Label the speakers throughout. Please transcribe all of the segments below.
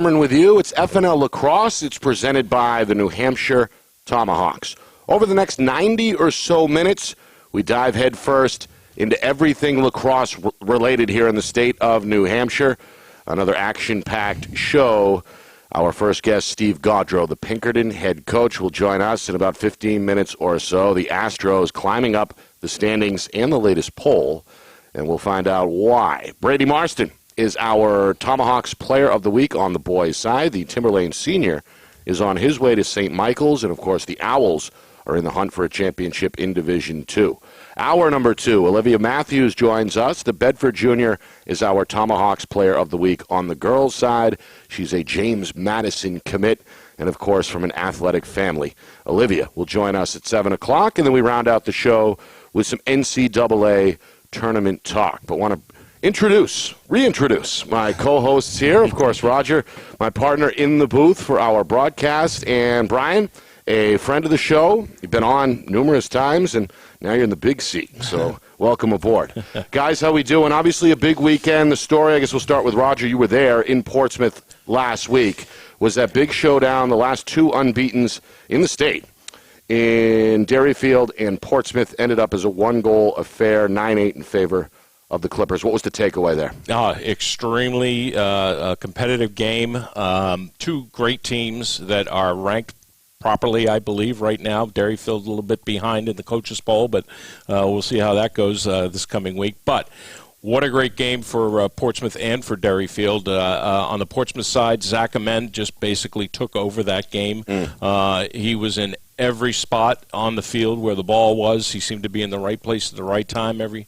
Speaker 1: Cameron with you. It's FNL Lacrosse. It's presented by the New Hampshire Tomahawks. Over the next 90 or so minutes, we dive headfirst into everything lacrosse related here in the state of New Hampshire. Another action-packed show. Our first guest, Steve Gadro, the Pinkerton head coach, will join us in about 15 minutes or so. The Astros climbing up the standings and the latest poll, and we'll find out why. Brady Marston is our Tomahawks Player of the Week on the boys' side. The Timberlane senior is on his way to St. Michael's, and, of course, the Owls are in the hunt for a championship in Division II. Hour number 2, Olivia Matthews joins us. The Bedford junior is our Tomahawks Player of the Week on the girls' side. She's a James Madison commit, and, of course, from an athletic family. Olivia will join us at 7 o'clock, and then we round out the show with some NCAA tournament talk. But want to reintroduce my co-hosts here. Of course, Roger, my partner in the booth for our broadcast, and Brian, a friend of the show. You've been on numerous times, and now you're in the big seat, so welcome aboard. Guys, how we doing? Obviously a big weekend. The story, I guess we'll start with Roger. You were there in Portsmouth last week. Was that big showdown, the last two unbeatens in the state in Derryfield and Portsmouth ended up as a one-goal affair, 9-8 in favor of the Clippers. What was the takeaway there?
Speaker 2: Extremely competitive game. Two great teams that are ranked properly, I believe, right now. Derryfield a little bit behind in the coaches' poll, but we'll see how that goes this coming week. But what a great game for Portsmouth and for Derryfield. On the Portsmouth side, Zach Amend just basically took over that game. He was in every spot on the field where the ball was. He seemed to be in the right place at the right time every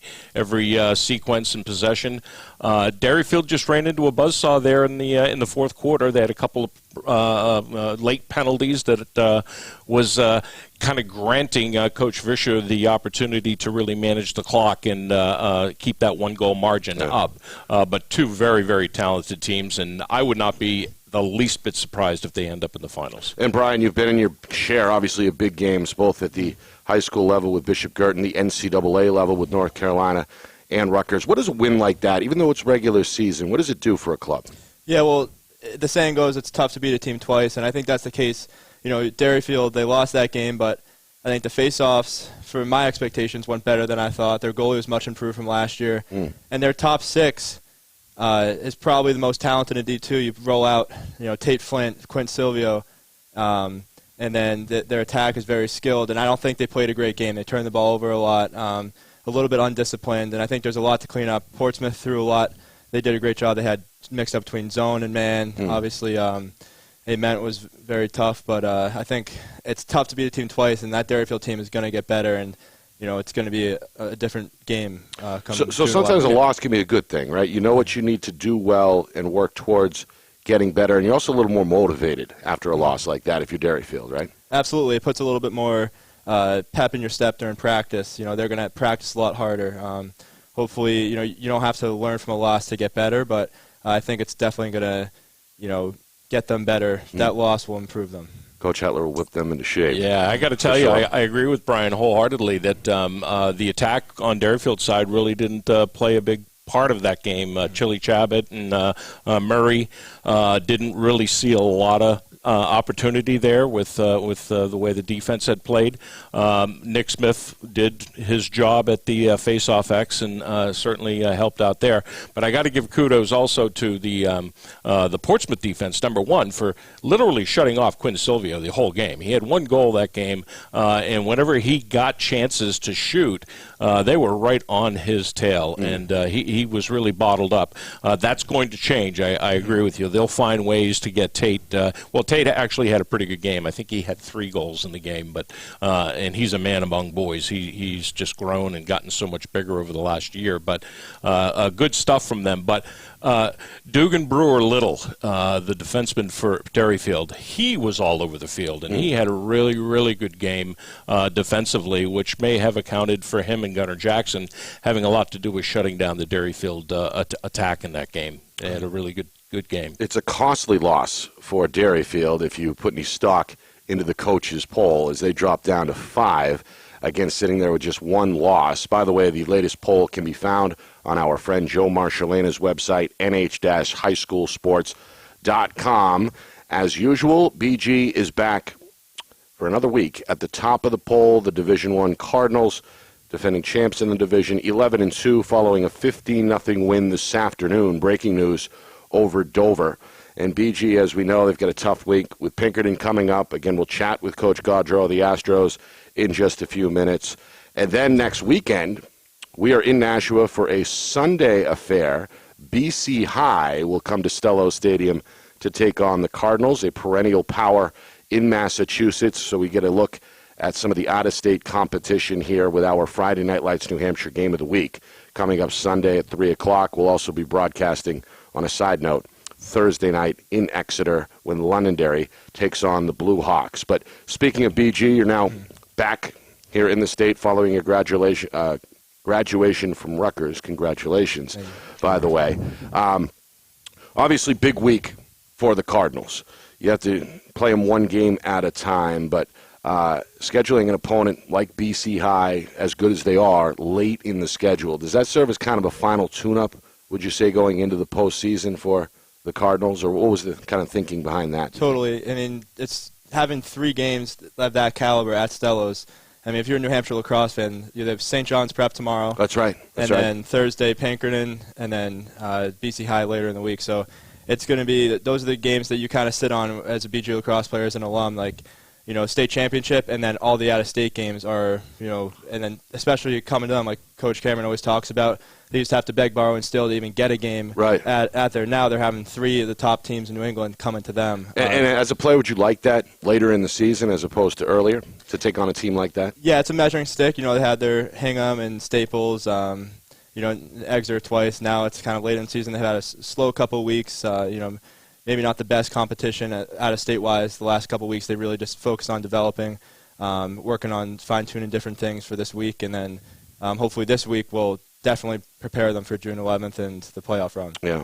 Speaker 2: sequence and possession. Derryfield just ran into a buzzsaw there in the fourth quarter. They had a couple of late penalties that was kind of granting Coach Vischer the opportunity to really manage the clock and keep that one-goal margin up. But two very, very talented teams, and I would not be the least bit surprised if they end up in the finals.
Speaker 1: And, Brian, you've been in your share, obviously, of big games, both at the high school level with Bishop Girton, the NCAA level with North Carolina and Rutgers. What does a win like that, even though it's regular season, what does it do for a club?
Speaker 3: Yeah, well, the saying goes it's tough to beat a team twice, and I think that's the case. You know, Derryfield, they lost that game, but I think the face-offs, for my expectations, went better than I thought. Their goalie was much improved from last year. And their top six is probably the most talented in D2. You roll out, Tate Flint, Quint Silvio, and then their attack is very skilled. And I don't think they played a great game. They turned the ball over a lot, a little bit undisciplined, and I think there's a lot to clean up. Portsmouth threw a lot. They did a great job. They had mixed up between zone and man. Obviously, it meant it was very tough, but I think it's tough to beat a team twice, and that Derryfield team is going to get better, and it's going to be a different game.
Speaker 1: So sometimes a loss can be a good thing, right? You know what you need to do well and work towards getting better, and you're also a little more motivated after a loss like that if you're Derryfield, right?
Speaker 3: Absolutely. It puts a little bit more pep in your step during practice. They're going to practice a lot harder. Hopefully, you don't have to learn from a loss to get better, but I think it's definitely going to, get them better. That loss will improve them.
Speaker 1: Coach Hetler will whip them into shape.
Speaker 2: Yeah, I got to tell you, I agree with Brian wholeheartedly that the attack on Derryfield's side really didn't play a big part of that game. Chili Chabot and Murray didn't really see a lot of opportunity there with the way the defense had played. Nick Smith did his job at the face-off X and certainly helped out there. But I got to give kudos also to the Portsmouth defense, number one, for literally shutting off Quinn Silvio the whole game. He had one goal that game, and whenever he got chances to shoot, they were right on his tail, and he was really bottled up. That's going to change. I agree with you. They'll find ways to get Tate. Tate actually had a pretty good game. I think he had 3 goals in the game, but and he's a man among boys. He's just grown and gotten so much bigger over the last year. But good stuff from them. But Dugan Brewer Little, the defenseman for Derryfield, he was all over the field, and he had a really, really good game defensively, which may have accounted for him and Gunnar Jackson having a lot to do with shutting down the Derryfield attack in that game. They had a really good game.
Speaker 1: It's a costly loss for Derryfield if you put any stock into the coaches' poll, as they drop down to 5, again sitting there with just 1 loss. By the way, the latest poll can be found on our friend Joe Marcialana's website, nh-highschoolsports.com. BG.com. As usual, BG is back for another week at the top of the poll. The Division I Cardinals, defending champs in the division, 11-2, following a 15-0 win this afternoon. Breaking news over Dover. And BG, as we know, they've got a tough week with Pinkerton coming up. Again, we'll chat with Coach Gadro of the Astros in just a few minutes. And then next weekend, we are in Nashua for a Sunday affair. BC High will come to Stello Stadium to take on the Cardinals, a perennial power in Massachusetts. So we get a look at some of the out-of-state competition here with our Friday Night Lights New Hampshire Game of the Week coming up Sunday at 3 o'clock. We'll also be broadcasting, on a side note, Thursday night in Exeter when Londonderry takes on the Blue Hawks. But speaking of BG, you're now back here in the state following your graduation from Rutgers. Congratulations, by the way. Obviously, big week for the Cardinals. You have to play them one game at a time, but scheduling an opponent like BC High, as good as they are, late in the schedule, does that serve as kind of a final tune-up, would you say, going into the postseason for the Cardinals, or what was the kind of thinking behind that?
Speaker 3: Totally. I mean, it's having 3 games of that caliber at Stellos. I mean, if you're a New Hampshire lacrosse fan, you have St. John's Prep tomorrow.
Speaker 1: That's right.
Speaker 3: Then Thursday, Pinkerton, and then BC High later in the week. So it's going to be, those are the games that you kind of sit on as a BG lacrosse player, as an alum, like, you know, state championship, and then all the out-of-state games are, you know, and then especially coming to them, like Coach Cameron always talks about, they used to have to beg, borrow, and steal to even get a game at there. Now they're having 3 of the top teams in New England coming to them.
Speaker 1: And as a player, would you like that later in the season as opposed to earlier, to take on a team like that?
Speaker 3: Yeah, it's a measuring stick. You know, they had their Hingham and Staples, you know, Exeter twice. Now it's kind of late in the season. They've had a slow couple of weeks, you know, maybe not the best competition out-of-state-wise. The last couple of weeks they really just focused on developing, working on fine-tuning different things for this week, and then hopefully this week we'll definitely prepare them for June 11th and the playoff run.
Speaker 1: Yeah.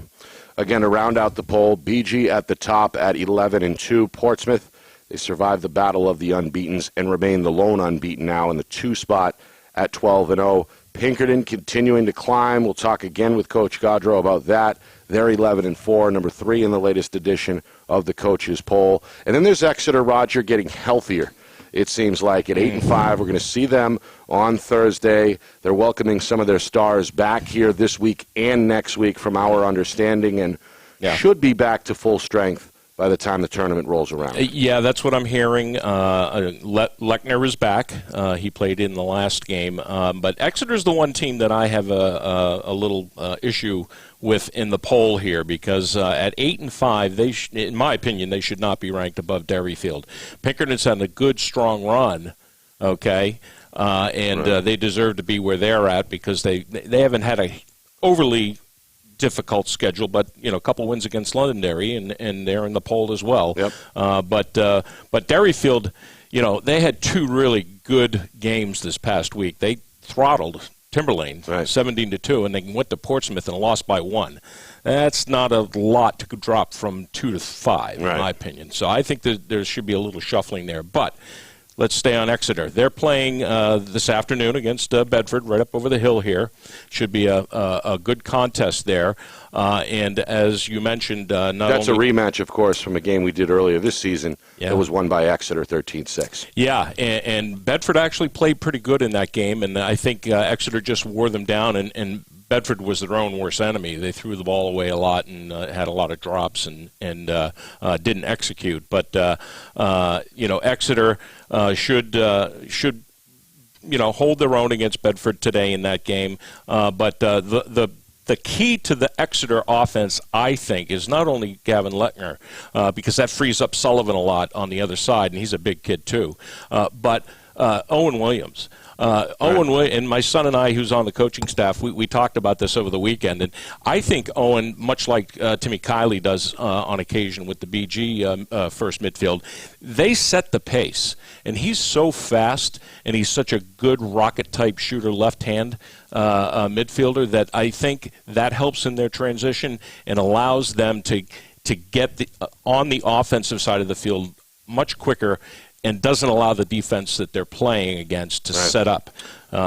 Speaker 1: Again, to round out the poll, BG at the top at 11-2. Portsmouth, they survived the battle of the unbeatens and remain the lone unbeaten now in the 2 spot at 12-0. Pinkerton continuing to climb. We'll talk again with Coach Gadro about that. They're 11-4, number 3 in the latest edition of the coaches poll. And then there's Exeter, Roger, getting healthier. It seems like at 8-5, we're going to see them on Thursday. They're welcoming some of their stars back here this week and next week, from our understanding, and should be back to full strength by the time the tournament rolls around.
Speaker 2: Yeah, that's what I'm hearing. Lechner is back. He played in the last game. But Exeter's the one team that I have a little issue with in the poll here, because at 8-5, in my opinion, they should not be ranked above Derryfield. Pinkerton's had a good, strong run, okay, and they deserve to be where they're at, because they haven't had a overly difficult schedule, but you know, a couple wins against Londonderry, and they're in the poll as well.
Speaker 1: Yep.
Speaker 2: But Derryfield, you know, they had 2 really good games this past week. They throttled Timberlane 17-2, and they went to Portsmouth and lost by 1. That's not a lot to drop from 2-5, in my opinion. So I think that there should be a little shuffling there. But let's stay on Exeter. They're playing this afternoon against Bedford, right up over the hill here. Should be a good contest there. And as you mentioned,
Speaker 1: that's a rematch, of course, from a game we did earlier this season. That was won by Exeter 13-6.
Speaker 2: Yeah, and Bedford actually played pretty good in that game, and I think Exeter just wore them down, and Bedford was their own worst enemy. They threw the ball away a lot and had a lot of drops and didn't execute. But you know, Exeter should you know, hold their own against Bedford today in that game. But the key to the Exeter offense, I think, is not only Gavin Lechner, because that frees up Sullivan a lot on the other side, and he's a big kid too, but Owen Williams. Owen and my son and I, who's on the coaching staff, we talked about this over the weekend, and I think Owen, much like Timmy Kiley does on occasion with the BG first midfield, they set the pace, and he's so fast, and he's such a good rocket-type shooter left-hand midfielder that I think that helps in their transition and allows them to get on the offensive side of the field much quicker and doesn't allow the defense that they're playing against to set up.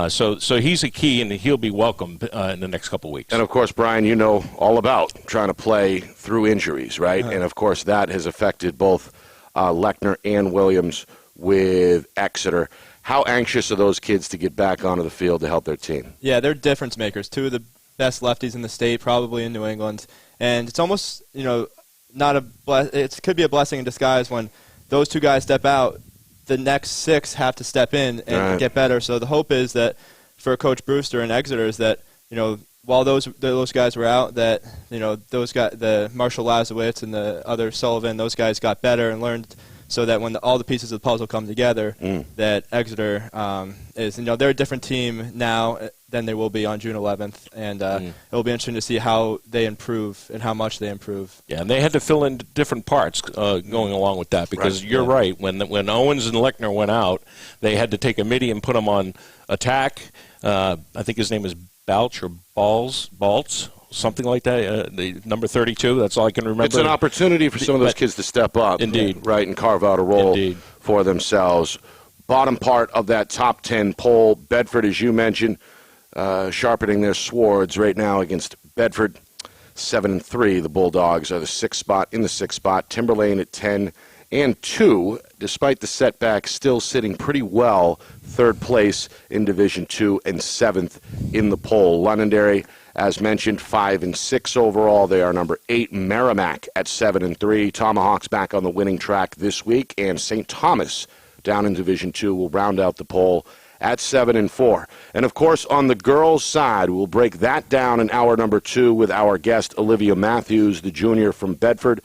Speaker 2: So he's a key, and he'll be welcomed in the next couple of weeks.
Speaker 1: And, of course, Brian, you know all about trying to play through injuries, right? And, of course, that has affected both Lechner and Williams with Exeter. How anxious are those kids to get back onto the field to help their team?
Speaker 3: Yeah, they're difference makers. Two of the best lefties in the state, probably in New England. And it's almost, it could be a blessing in disguise when those two guys step out, the next six have to step in and get better. So the hope is that for Coach Brewster and Exeter is that, while those guys were out, that, those guys, the Marshall Lazowitz and the other Sullivan, those guys got better and learned so that when all the pieces of the puzzle come together, that Exeter is, they're a different team now than they will be on June 11th, and it will be interesting to see how they improve and how much they improve.
Speaker 2: Yeah, and they had to fill in different parts going along with that because you're right. When Owens and Lechner went out, they had to take a midi and put him on attack. I think his name is Balch or Baltz. Something like that, the number 32, that's all I can remember.
Speaker 1: It's an opportunity for some of those kids to step up.
Speaker 2: Indeed.
Speaker 1: Right, and carve out a role for themselves. Bottom part of that top 10 poll, Bedford, as you mentioned, sharpening their swords right now against Bedford. 7-3, the Bulldogs are the sixth spot. Timberlane at 10-2, despite the setback, still sitting pretty well, third place in Division II and seventh in the poll. Londonderry, as mentioned, 5-6 overall. They are number 8. Merrimack at 7-3. Tomahawks back on the winning track this week, and St. Thomas down in Division II will round out the poll at 7-4. And of course, on the girls' side, we'll break that down in hour number 2 with our guest Olivia Matthews, the junior from Bedford.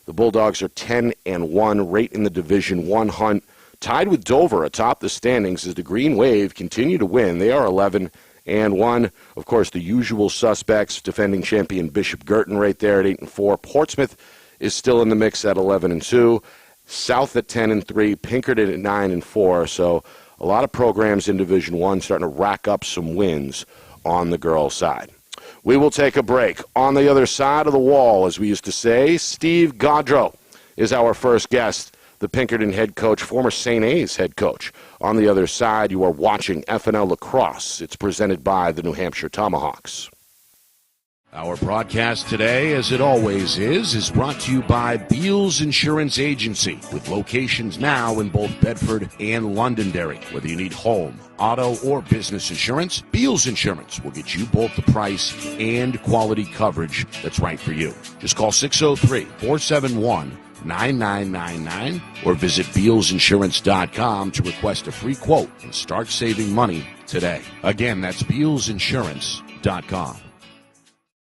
Speaker 1: The Bulldogs are 10-1, right in the Division I hunt, tied with Dover atop the standings as the Green Wave continue to win. They are 11-1. Of course, the usual suspects, defending champion Bishop Girton right there at 8-4. Portsmouth is still in the mix at 11-2. South at 10-3. Pinkerton at 9-4. So a lot of programs in Division I starting to rack up some wins on the girls' side. We will take a break. On the other side of the wall, as we used to say, Steve Gadro is our first guest, the Pinkerton head coach, former St. A's head coach. On the other side, you are watching FNL Lacrosse. It's presented by the New Hampshire Tomahawks. Our broadcast today, as it always is brought to you by Beals Insurance Agency, with locations now in both Bedford and Londonderry. Whether you need home, auto, or business insurance, Beals Insurance will get you both the price and quality coverage that's right for you. Just call 603-471-9999 or visit BealsInsurance.com to request a free quote and start saving money today. Again, that's BealsInsurance.com.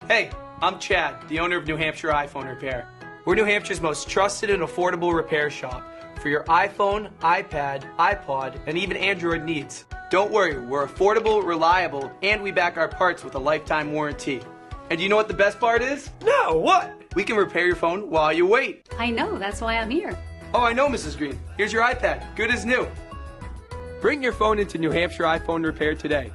Speaker 4: Hey, I'm Chad, the owner of New Hampshire iPhone Repair. We're New Hampshire's most trusted and affordable repair shop for your iPhone, iPad, iPod, and even Android needs. Don't worry, we're affordable, reliable, and we back our parts with a lifetime warranty. And you know what the best part is? No, what? We can repair your phone while you wait.
Speaker 5: I know, that's why I'm here.
Speaker 4: Oh, I know, Mrs. Green. Here's your iPad, good as new. Bring your phone into New Hampshire iPhone Repair today.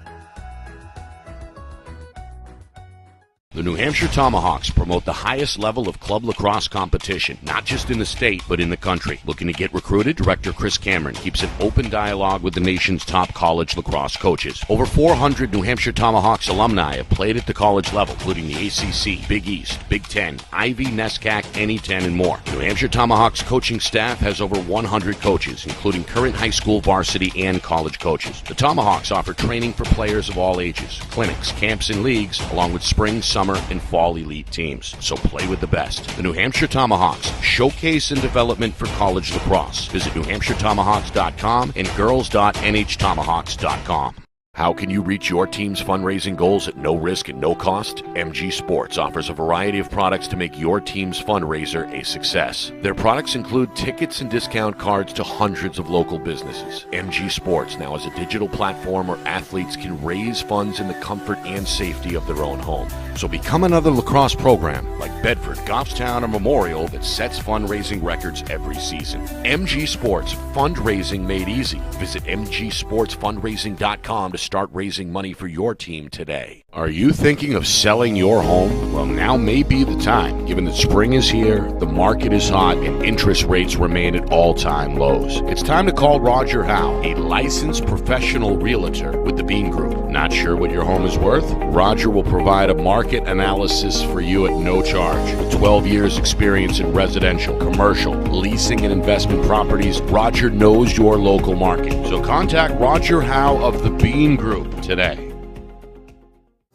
Speaker 1: The New Hampshire Tomahawks promote the highest level of club lacrosse competition, not just in the state, but in the country. Looking to get recruited? Director Chris Cameron keeps an open dialogue with the nation's top college lacrosse coaches. Over 400 New Hampshire Tomahawks alumni have played at the college level, including the ACC, Big East, Big Ten, Ivy, NESCAC, NE10, and more. New Hampshire Tomahawks coaching staff has over 100 coaches, including current high school, varsity, and college coaches. The Tomahawks offer training for players of all ages, clinics, camps, and leagues, along with spring, summer, and fall elite teams. So play with the best. The New Hampshire Tomahawks, showcase and development for college lacrosse. Visit NewHampshireTomahawks.com and girls.nhtomahawks.com. How can you reach your team's fundraising goals at no risk and no cost? MG Sports offers a variety of products to make your team's fundraiser a success. Their products include tickets and discount cards to hundreds of local businesses. MG Sports now has a digital platform where athletes can raise funds in the comfort and safety of their own home. So become another lacrosse program like Bedford, Goffstown, or Memorial that sets fundraising records every season. MG Sports, fundraising made easy. Visit mgsportsfundraising.com to start raising money for your team today. Are you thinking of selling your home? Well, now may be the time, given that spring is here, the market is hot, and interest rates remain at all-time lows. It's time to call Roger Howe, a licensed professional realtor with the Bean Group. Not sure what your home is worth? Roger will provide a market analysis for you at no charge. With 12 years experience in residential, commercial, leasing, and investment properties, Roger knows your local market. So contact Roger Howe of the Bean Group today.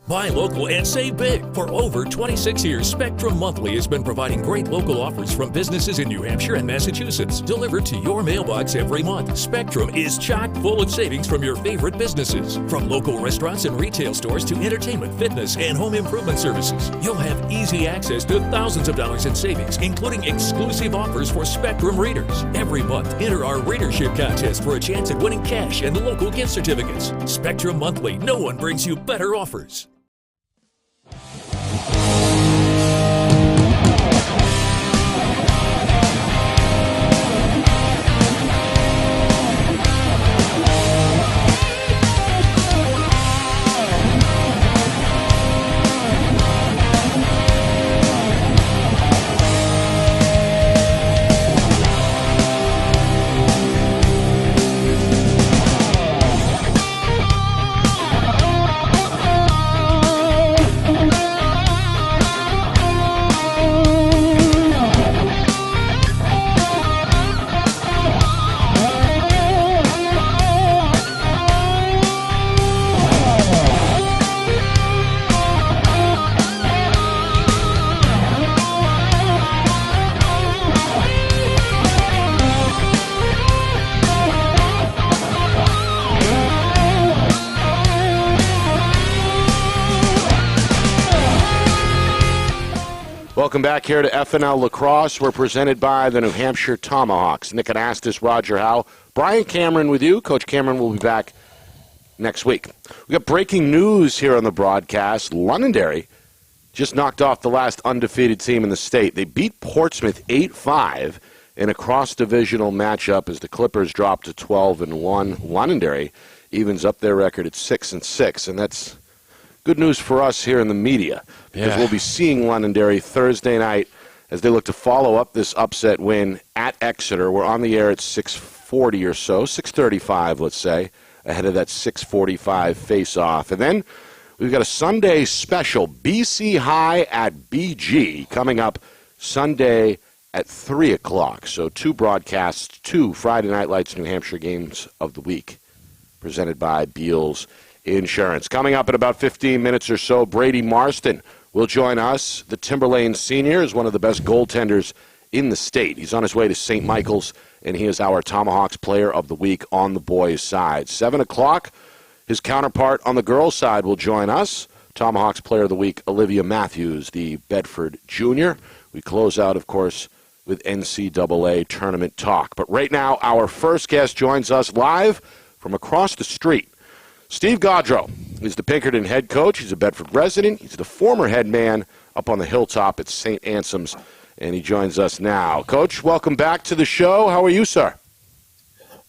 Speaker 5: Buy local and save big. For over 26 years, Spectrum Monthly has been providing great local offers from businesses in New Hampshire and Massachusetts, delivered to your mailbox every month. Spectrum is chock full of savings from your favorite businesses. From local restaurants and retail stores to entertainment, fitness, and home improvement services. You'll have easy access to thousands of dollars in savings, including exclusive offers for Spectrum readers. Every month, enter our readership contest for a chance at winning cash and local gift certificates. Spectrum Monthly. No one brings you better offers.
Speaker 1: Welcome back here to FNL Lacrosse. We're presented by the New Hampshire Tomahawks. Nick Anastas, Roger Howe. Brian Cameron with you. Coach Cameron will be back next week. We got breaking news here on the broadcast. Londonderry just knocked off the last undefeated team in the state. They beat Portsmouth 8-5 in a cross-divisional matchup as the Clippers dropped to 12-1. Londonderry evens up their record at 6-6, and that's good news for us here in the media, because we'll be seeing Londonderry Thursday night as they look to follow up this upset win at Exeter. We're on the air at 6:40 or so, 6:35, let's say, ahead of that 6:45 face-off. And then we've got a Sunday special, BC High at BG, coming up Sunday at 3 o'clock. So two broadcasts, two Friday Night Lights New Hampshire games of the week, presented by Beals Insurance. Coming up in about 15 minutes or so, Brady Marston will join us. The Timberlane Senior is one of the best goaltenders in the state. He's on his way to St. Michael's, and he is our Tomahawks Player of the Week on the boys' side. 7 o'clock, his counterpart on the girls' side will join us. Tomahawks Player of the Week, Olivia Matthews, the Bedford Junior. We close out, of course, with NCAA tournament talk. But right now, our first guest joins us live from across the street. Steve Gadro is the Pinkerton head coach. He's a Bedford resident. He's the former head man up on the hilltop at St. Anselm's, and he joins us now. Coach, welcome back to the show. How are you, sir?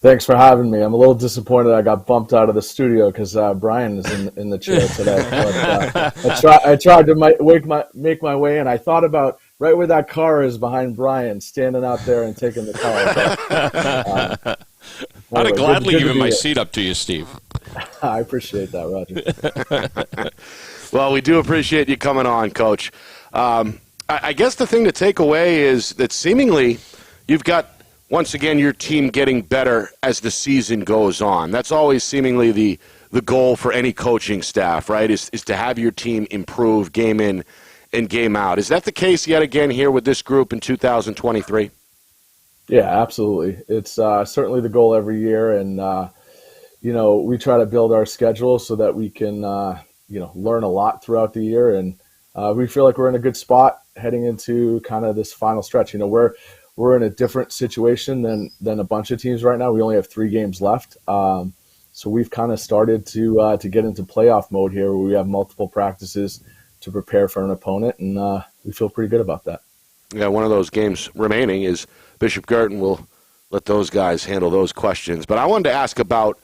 Speaker 6: Thanks for having me. I'm a little disappointed I got bumped out of the studio because Brian is in the chair today. But, I tried to make my way in. I thought about right where that car is behind Brian, standing out there and taking the car.
Speaker 2: I'd have gladly given my seat up to you, Steve.
Speaker 6: I appreciate that, Roger.
Speaker 1: Well, we do appreciate you coming on, Coach. I guess the thing to take away is that seemingly you've got, once again, your team getting better as the season goes on. That's always seemingly the goal for any coaching staff, right, is to have your team improve game in and game out. Is that the case yet again here with this group in 2023?
Speaker 6: Yeah, absolutely. It's certainly the goal every year, and we try to build our schedule so that we can learn a lot throughout the year, and we feel like we're in a good spot heading into kind of this final stretch. We're in a different situation than a bunch of teams right now. We only have 3 games left, so we've kind of started to get into playoff mode here, where we have multiple practices to prepare for an opponent, and we feel pretty good about that.
Speaker 1: Yeah, one of those games remaining is Bishop Girton. Will let those guys handle those questions. But I wanted to ask about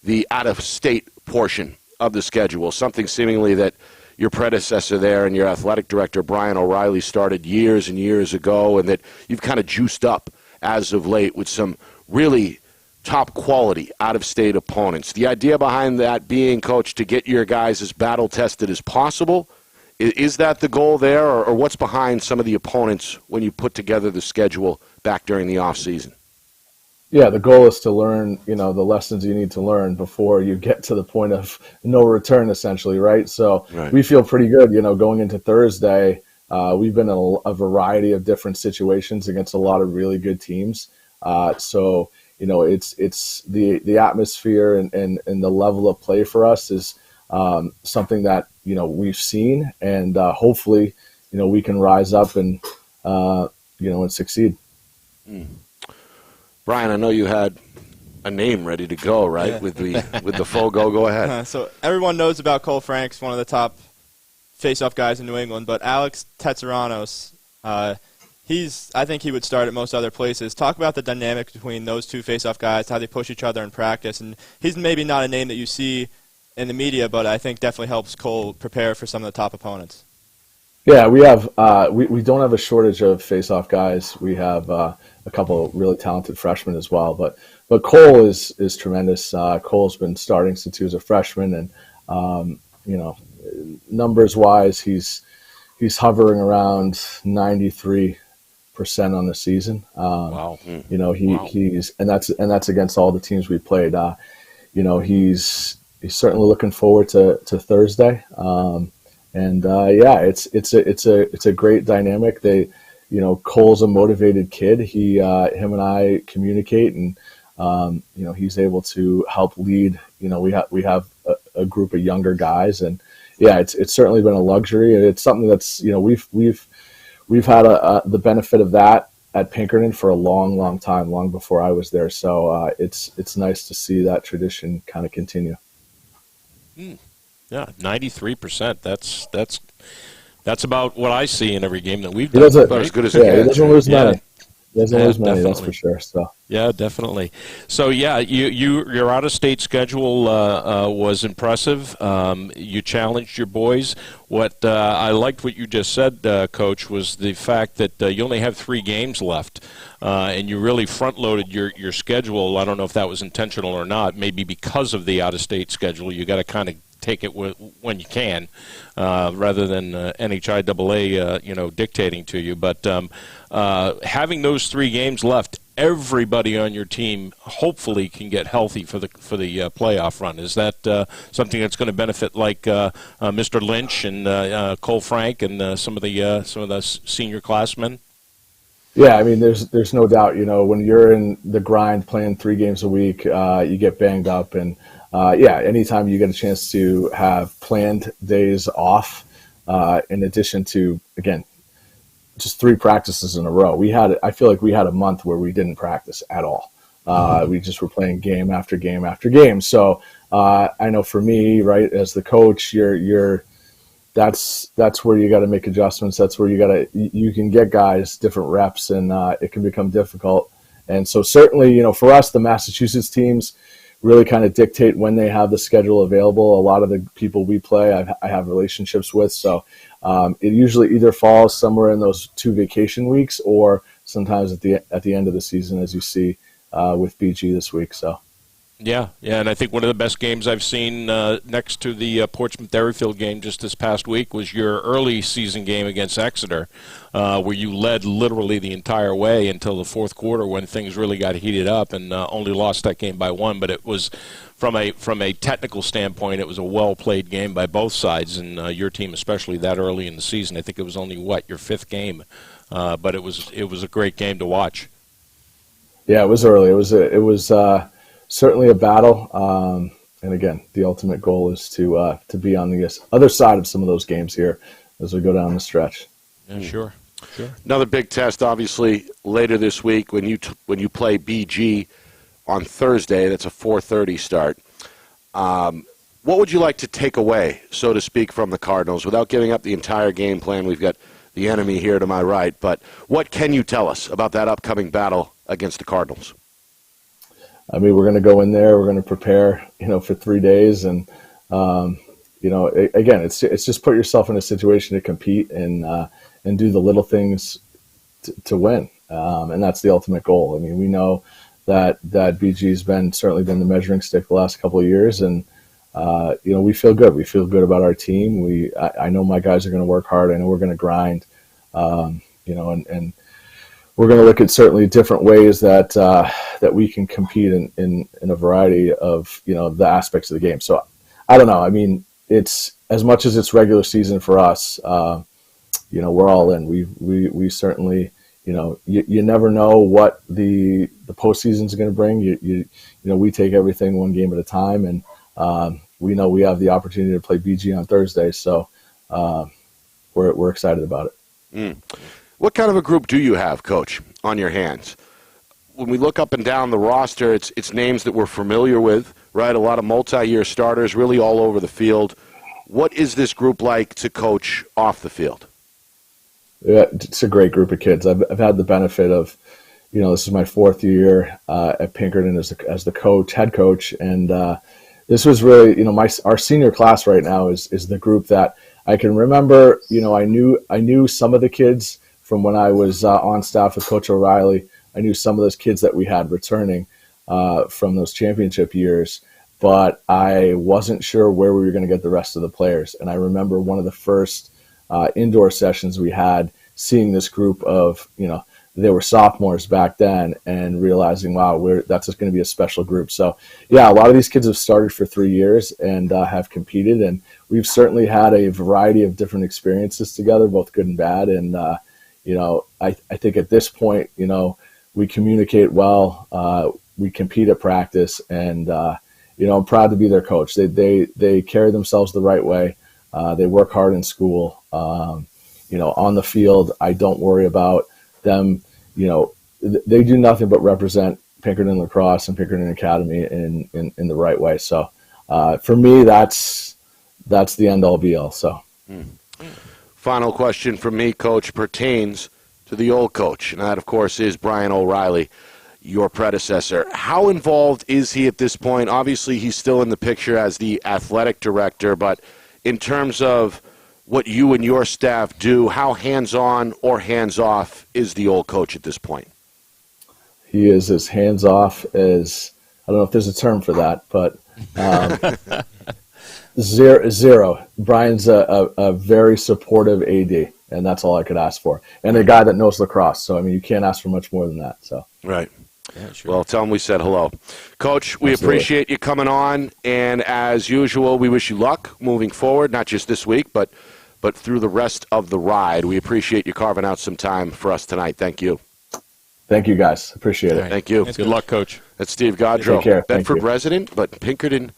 Speaker 1: the out-of-state portion of the schedule, something seemingly that your predecessor there and your athletic director, Brian O'Reilly, started years and years ago, and that you've kind of juiced up as of late with some really top-quality out-of-state opponents. The idea behind that being, Coach, to get your guys as battle-tested as possible. Is that the goal there, or what's behind some of the opponents when you put together the schedule back during the off-season?
Speaker 6: Yeah, the goal is to learn, the lessons you need to learn before you get to the point of no return, essentially, right? So We feel pretty good, going into Thursday. We've been in a variety of different situations against a lot of really good teams. So it's the atmosphere and the level of play for us is something that we've seen, and hopefully we can rise up and and succeed.
Speaker 1: Brian, I know you had a name ready to go, right?
Speaker 3: Yeah.
Speaker 1: with the FOGO. Go ahead.
Speaker 3: So everyone knows about Cole Franks, one of the top face-off guys in New England, but Alex Tetsaranos, I think he would start at most other places. Talk about the dynamic between those two face-off guys, how they push each other in practice, and he's maybe not a name that you see in the media, but I think definitely helps Cole prepare for some of the top opponents.
Speaker 6: Yeah, we have we don't have a shortage of face-off guys. We have a couple of really talented freshmen as well, but Cole is tremendous. Cole's been starting since he was a freshman, and numbers-wise, he's hovering around 93% on the season.
Speaker 1: Wow.
Speaker 6: He's and that's against all the teams we played. He's certainly looking forward to Thursday. It's a great dynamic. Cole's a motivated kid. Him and I communicate, and he's able to help lead. We have a group of younger guys, and it's certainly been a luxury. And it's something that's we've had the benefit of that at Pinkerton for a long time, long before I was there. So it's nice to see that tradition kind of continue.
Speaker 2: Yeah, 93%. That's about what I see in every game that we've done.
Speaker 1: About as good as it gets.
Speaker 6: He doesn't lose many. He doesn't lose many,
Speaker 2: definitely.
Speaker 6: that's for sure. So.
Speaker 2: Yeah, definitely. So, your out-of-state schedule was impressive. You challenged your boys. What I liked what you just said, Coach, was the fact that you only have 3 games left, and you really front-loaded your schedule. I don't know if that was intentional or not. Maybe because of the out-of-state schedule, you got to kind of take it when you can, rather than NHIAA, dictating to you. But having those 3 games left, everybody on your team hopefully can get healthy for the playoff run. Is that something that's going to benefit like Mr. Lynch and Cole Frank and some of the senior classmen?
Speaker 6: Yeah, I mean, there's no doubt. When you're in the grind, playing 3 games a week, you get banged up, and anytime you get a chance to have planned days off, in addition to, again, just 3 practices in a row. I feel like we had a month where we didn't practice at all. We just were playing game after game after game. So I know for me, right, as the coach, that's where you got to make adjustments. That's where you can get guys different reps, and it can become difficult. And so certainly, for us, the Massachusetts teams really kind of dictate when they have the schedule available. A lot of the people we play, I have relationships with. So it usually either falls somewhere in those 2 vacation weeks, or sometimes at the end of the season, as you see with BG this week. So.
Speaker 2: Yeah, and I think one of the best games I've seen next to the Portsmouth Derryfield game just this past week was your early season game against Exeter, where you led literally the entire way until the 4th quarter when things really got heated up, and only lost that game by 1. But it was, from a technical standpoint, it was a well-played game by both sides, and your team especially that early in the season. I think it was only, your 5th game, but it was a great game to watch.
Speaker 6: Yeah, it was early. It was certainly a battle, and again, the ultimate goal is to be on the other side of some of those games here as we go down the stretch.
Speaker 2: Yeah, sure.
Speaker 1: Another big test, obviously, later this week when you play BG on Thursday. That's a 4:30 start. What would you like to take away, so to speak, from the Cardinals without giving up the entire game plan? We've got the enemy here to my right. But what can you tell us about that upcoming battle against the Cardinals?
Speaker 6: I mean, we're going to go in there. We're going to prepare, for 3 days, and again, it's just put yourself in a situation to compete and do the little things to win, and that's the ultimate goal. I mean, we know that BG's certainly been the measuring stick the last couple of years, and we feel good. We feel good about our team. I know my guys are going to work hard. I know we're going to grind, and we're going to look at certainly different ways that we can compete in a variety of the aspects of the game. So I don't know. I mean, it's as much as it's regular season for us. We're all in. We certainly you never know what the postseason is going to bring. We take everything one game at a time, and we know we have the opportunity to play BG on Thursday. So we're excited about it.
Speaker 1: What kind of a group do you have, Coach, on your hands? When we look up and down the roster, it's names that we're familiar with, right? A lot of multi-year starters really all over the field. What is this group like to coach off the field?
Speaker 6: Yeah, it's a great group of kids. I've had the benefit of, this is my 4th year at Pinkerton as the head coach, and this was really, our senior class right now is the group that I can remember. I knew some of the kids from when I was on staff with Coach O'Reilly. I knew some of those kids that we had returning from those championship years, but I wasn't sure where we were going to get the rest of the players. And I remember one of the first indoor sessions we had, seeing this group of, they were sophomores back then, and realizing, wow, that's just going to be a special group. So, yeah, a lot of these kids have started for 3 years and have competed, and we've certainly had a variety of different experiences together, both good and bad. And I think at this point, we communicate well, we compete at practice, and I'm proud to be their coach. They carry themselves the right way. They work hard in school. On the field, I don't worry about them. They do nothing but represent Pinkerton Lacrosse and Pinkerton Academy in the right way. So for me, that's the end all be all. So.
Speaker 1: Final question from me, Coach, pertains to the old coach, and that, of course, is Brian O'Reilly, your predecessor. How involved is he at this point? Obviously, he's still in the picture as the athletic director, but in terms of what you and your staff do, how hands-on or hands-off is the old coach at this point?
Speaker 6: He is as hands-off as, I don't know if there's a term for that, but zero. Brian's a very supportive AD, and that's all I could ask for. And a guy that knows lacrosse, so, I mean, you can't ask for much more than that. So
Speaker 1: right. Yeah, sure. Well, tell him we said hello. Coach, we appreciate you coming on, and as usual, we wish you luck moving forward, not just this week, but through the rest of the ride. We appreciate you carving out some time for us tonight. Thank you.
Speaker 6: Thank you, guys. Appreciate it.
Speaker 1: Right. Thank you.
Speaker 2: Good luck, Coach.
Speaker 1: That's Steve Gadro,
Speaker 6: Take care.
Speaker 1: Bedford resident, but Pinkerton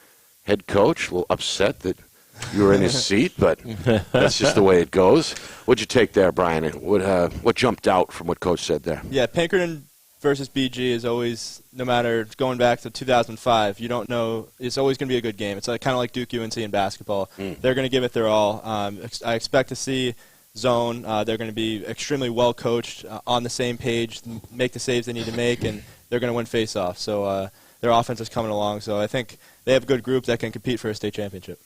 Speaker 1: head coach. A little upset that you were in his seat, but that's just the way it goes. What'd you take there, Brian? What jumped out from what Coach said there?
Speaker 3: Yeah, Pinkerton versus BG is always, no matter going back to 2005, you don't know, it's always going to be a good game. It's kind of like Duke UNC in basketball. They're going to give it their all. I expect to see zone. They're going to be extremely well coached, on the same page, make the saves they need to make, and they're going to win face-off. So their offense is coming along. So I think they have a good group that can compete for a state championship.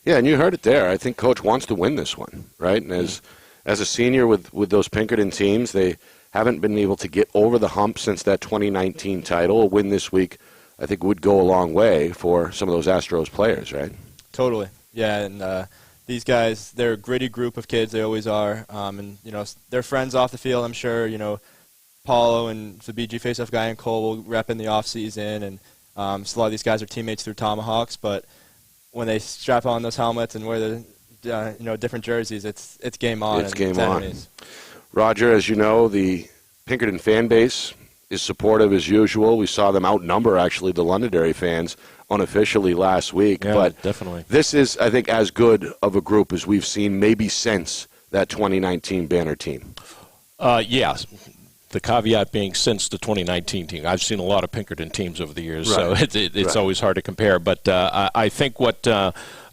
Speaker 1: Yeah, and you heard it there. I think Coach wants to win this one, right? And as a senior with those Pinkerton teams, they haven't been able to get over the hump since that 2019 title. A win this week, I think, would go a long way for some of those Astros players, right?
Speaker 3: Totally. Yeah, and these guys, they're a gritty group of kids. They always are. And, they're friends off the field, I'm sure. Paulo and the BG faceoff guy and Cole will rep in the offseason. And so a lot of these guys are teammates through Tomahawks. But when they strap on those helmets and wear the different jerseys, it's game on.
Speaker 1: It's game on. Roger, as you know, the Pinkerton fan base is supportive as usual. We saw them outnumber, actually, the Londonderry fans unofficially last week.
Speaker 2: Yeah,
Speaker 1: but
Speaker 2: definitely.
Speaker 1: This is, I think, as good of a group as we've seen maybe since that 2019 banner team.
Speaker 2: Yes. The caveat being since the 2019 team. I've seen a lot of Pinkerton teams over the years,
Speaker 1: right.
Speaker 2: so it's always hard to compare. But I think what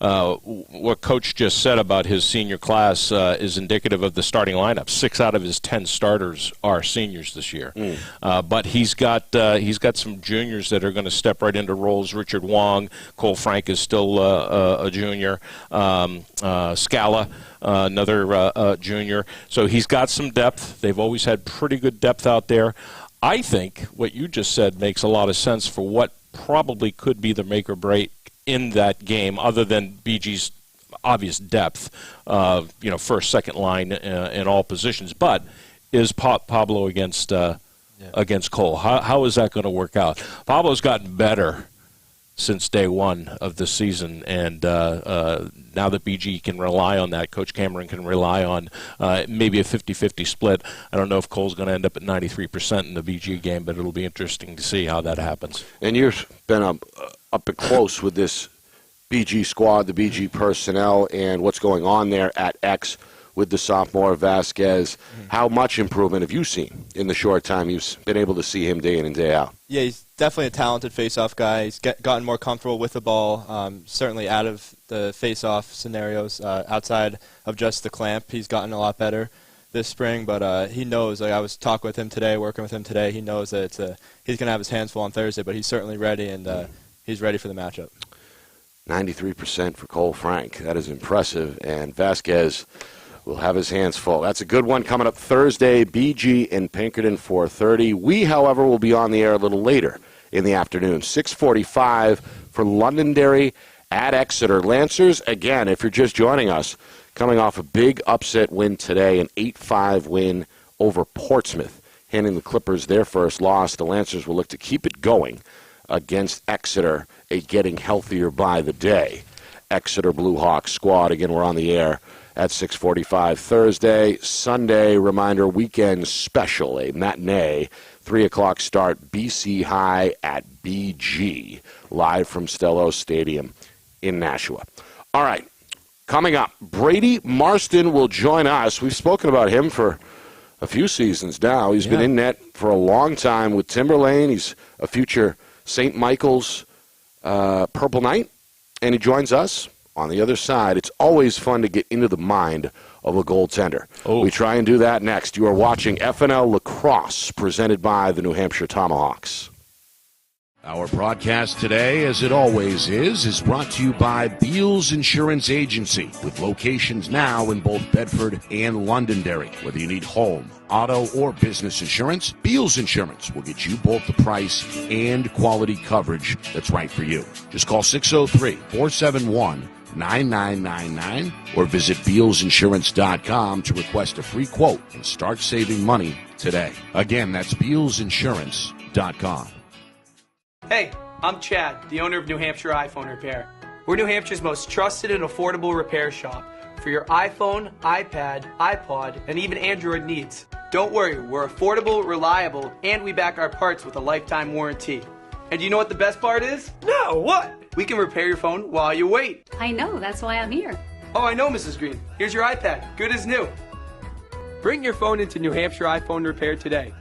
Speaker 2: what Coach just said about his senior class is indicative of the starting lineup. 6 out of his 10 starters are seniors this year. But he's got some juniors that are going to step right into roles. Richard Wong, Cole Frank is still a junior. Scala, another junior. So he's got some depth. They've always had pretty good depth out there. I think what you just said makes a lot of sense for what probably could be the make or break in that game, other than BG's obvious depth, first, second line in all positions. But is Pablo against Cole? How is that going to work out? Pablo's gotten better since day one of the season, and now that BG can rely on that, Coach Cameron can rely on maybe a 50-50 split. I don't know if Cole's going to end up at 93% in the BG game, but it'll be interesting to see how that happens.
Speaker 1: And you've been up close with this BG squad, the BG personnel, and what's going on there at X with the sophomore Vasquez. How much improvement have you seen in the short time you've been able to see him day in and day out?
Speaker 3: Yeah, he's definitely a talented face-off guy. He's gotten more comfortable with the ball, certainly out of the face-off scenarios. Outside of just the clamp, he's gotten a lot better this spring, but he knows, I was talking with him today, working with him today, he knows that he's going to have his hands full on Thursday, but he's certainly ready, and he's ready for the matchup. 93%
Speaker 1: for Cole Frank. That is impressive, and Vasquez will have his hands full. That's a good one coming up Thursday, BG in Pinkerton, 4:30. We, however, will be on the air a little later in the afternoon, 6:45 for Londonderry at Exeter. Lancers, again, if you're just joining us, coming off a big upset win today, an 8-5 win over Portsmouth, handing the Clippers their first loss. The Lancers will look to keep it going against Exeter, a getting healthier by the day Exeter Blue Hawks squad. Again, we're on the air at 6:45 Thursday. Sunday, reminder, weekend special, a matinee, 3 o'clock start, BC High at BG, live from Stello Stadium in Nashua. All right, coming up, Brady Marston will join us. We've spoken about him for a few seasons now. He's been in net for a long time with Timberlane. He's a future St. Michael's Purple Knight, and he joins us on the other side. It's always fun to get into the mind of a goaltender. We try and do that next. You are watching FNL Lacrosse, presented by the New Hampshire Tomahawks. Our broadcast today, as it always is brought to you by Beals Insurance Agency, with locations now in both Bedford and Londonderry. Whether you need home, auto, or business insurance, Beals Insurance will get you both the price and quality coverage that's right for you. Just call 603-471-9999 or visit BealsInsurance.com to request a free quote and start saving money today. Again, that's BealsInsurance.com.
Speaker 4: Hey, I'm Chad, the owner of New Hampshire iPhone Repair. We're New Hampshire's most trusted and affordable repair shop for your iPhone, iPad, iPod, and even Android needs. Don't worry, we're affordable, reliable, and we back our parts with a lifetime warranty. And you know what the best part is? No, what? We can repair your phone while you wait.
Speaker 7: I know, that's why I'm here.
Speaker 4: Oh, I know, Mrs. Green. Here's your iPad, good as new. Bring your phone into New Hampshire iPhone Repair today.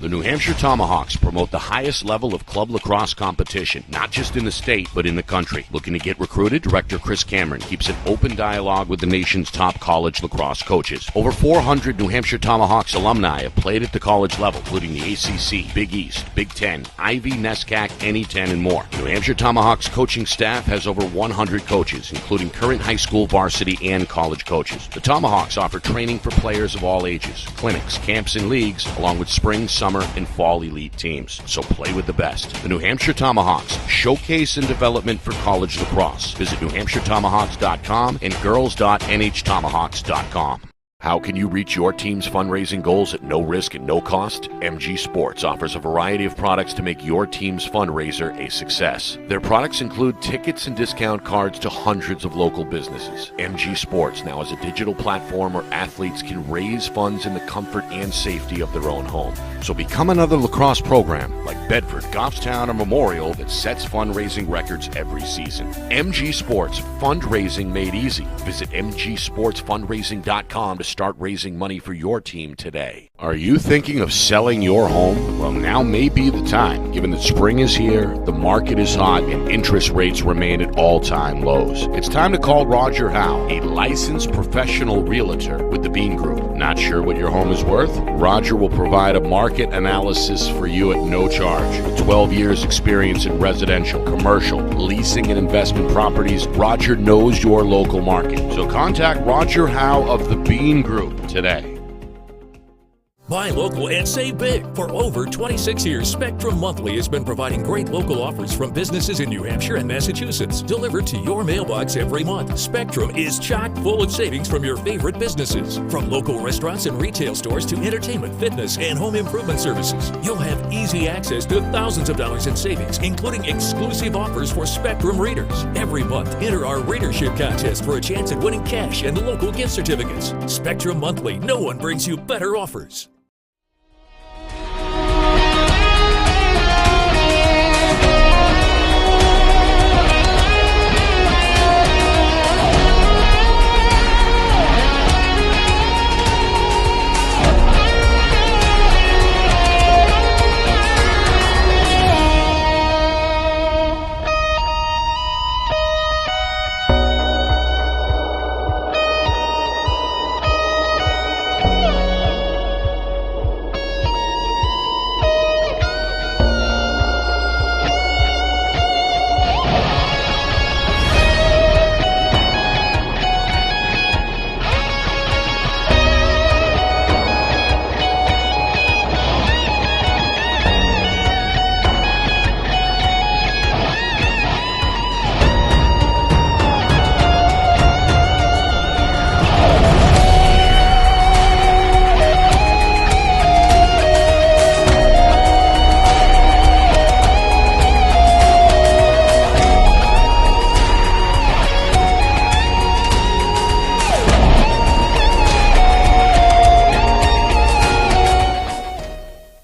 Speaker 1: The New Hampshire Tomahawks promote the highest level of club lacrosse competition, not just in the state, but in the country. Looking to get recruited? Director Chris Cameron keeps an open dialogue with the nation's top college lacrosse coaches. Over 400 New Hampshire Tomahawks alumni have played at the college level, including the ACC, Big East, Big Ten, Ivy, NESCAC, NE10, and more. New Hampshire Tomahawks coaching staff has over 100 coaches, including current high school, varsity, and college coaches. The Tomahawks offer training for players of all ages, clinics, camps, and leagues, along with spring, summer, and fall elite teams. So play with the best. The New Hampshire Tomahawks, showcase and development for college lacrosse. Visit NewHampshireTomahawks.com and girls.nhtomahawks.com. How can you reach your team's fundraising goals at no risk and no cost? MG Sports offers a variety of products to make your team's fundraiser a success. Their products include tickets and discount cards to hundreds of local businesses. MG Sports now has a digital platform where athletes can raise funds in the comfort and safety of their own home. So become another lacrosse program like Bedford, Goffstown, or Memorial that sets fundraising records every season. MG Sports, fundraising made easy. Visit mgsportsfundraising.com to Start raising money for your team today. Are you thinking of selling your home? Well, now may be the time, given that spring is here, the market is hot, and interest rates remain at all-time lows. It's time to call Roger Howe, a licensed professional realtor with the Bean Group. Not sure what your home is worth? Roger will provide a market analysis for you at no charge. With 12 years experience in residential, commercial, leasing, and investment properties, Roger knows your local market. So contact Roger Howe of the Bean Group today.
Speaker 5: Buy local and save big. For over 26 years, Spectrum Monthly has been providing great local offers from businesses in New Hampshire and Massachusetts, delivered to your mailbox every month. Spectrum is chock full of savings from your favorite businesses. From local restaurants and retail stores to entertainment, fitness, and home improvement services. You'll have easy access to thousands of dollars in savings, including exclusive offers for Spectrum readers. Every month, enter our readership contest for a chance at winning cash and local gift certificates. Spectrum Monthly, no one brings you better offers.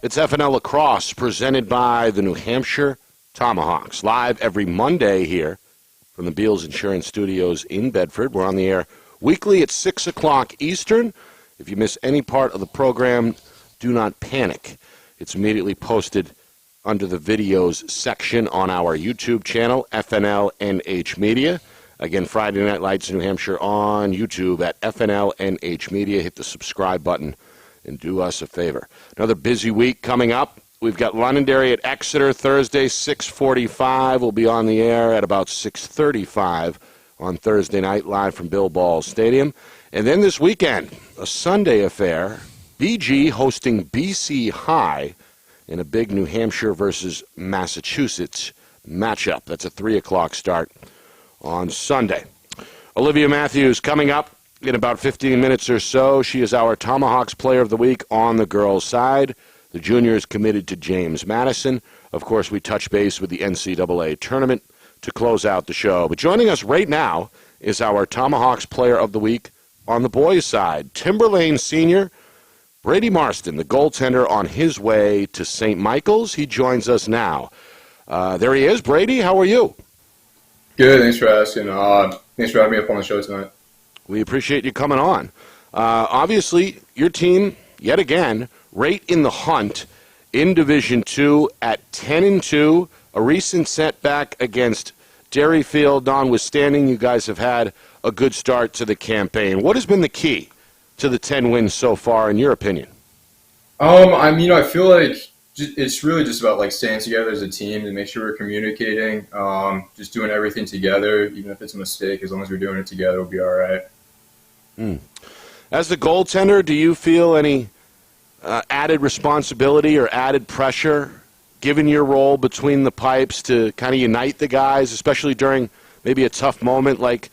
Speaker 1: It's FNL Lacrosse, presented by the New Hampshire Tomahawks. Live every Monday here from the Beals Insurance Studios in Bedford. We're on the air weekly at 6 o'clock Eastern. If you miss any part of the program, do not panic. It's immediately posted under the videos section on our YouTube channel, FNLNH Media. Again, Friday Night Lights in New Hampshire on YouTube at FNLNH Media. Hit the subscribe button and do us a favor. Another busy week coming up. We've got Londonderry at Exeter Thursday, 6:45. We'll be on the air at about 6:35 on Thursday night, live from Bill Ball Stadium. And then this weekend, a Sunday affair, BG hosting BC High in a big New Hampshire versus Massachusetts matchup. That's a 3 o'clock start on Sunday. Olivia Matthews coming up in about 15 minutes or so. She is our Tomahawks Player of the Week on the girls' side. The juniors committed to James Madison. Of course, we touch base with the NCAA tournament to close out the show. But joining us right now is our Tomahawks Player of the Week on the boys' side. Timberlane Senior Brady Marston, the goaltender, on his way to St. Michael's. He joins us now. There he is. Brady, how are you?
Speaker 7: Good. Thanks for asking. Thanks for having me up on the show tonight.
Speaker 1: We appreciate you coming on. Obviously, your team, yet again, right in the hunt in Division II at 10-2. A recent setback against Derryfield notwithstanding, you guys have had a good start to the campaign. What has been the key to the 10 wins so far, in your opinion?
Speaker 7: I feel like it's really just about like staying together as a team to make sure we're communicating, just doing everything together. Even if it's a mistake, as long as we're doing it together, we'll be all right.
Speaker 1: As the goaltender, do you feel any added responsibility or added pressure given your role between the pipes to kind of unite the guys, especially during maybe a tough moment like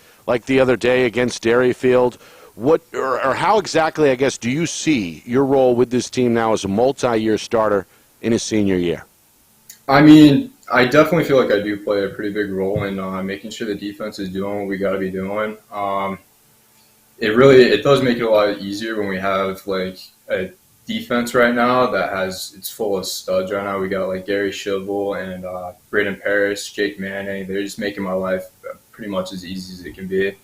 Speaker 1: the other day against Derryfield? What or how exactly, I guess, do you see your role with this team now as a multi-year starter in his senior year?
Speaker 7: I mean, I definitely feel like I do play a pretty big role in making sure the defense is doing what we got to be doing. It does make it a lot easier when we have like a defense right now it's full of studs right now. We got like Gary Schivel and Braden Parrish, Jake Manning. They're just making my life pretty much as easy as it can be.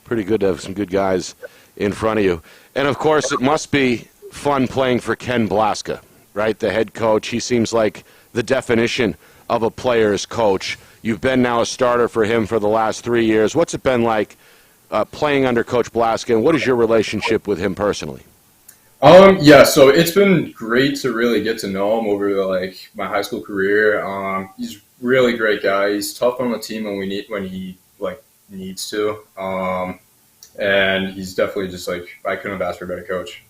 Speaker 1: pretty good to have some good guys in front of you. And, of course, it must be fun playing for Ken Blaska, right, the head coach. He seems like the definition of a player's coach. You've been now a starter for him for the last 3 years. What's it been like playing under Coach Blaska, and what is your relationship with him personally?
Speaker 7: Yeah, so it's been great to really get to know him over my high school career. He's a really great guy. He's tough on the team when he needs to. And he's definitely just I couldn't have asked for a better coach.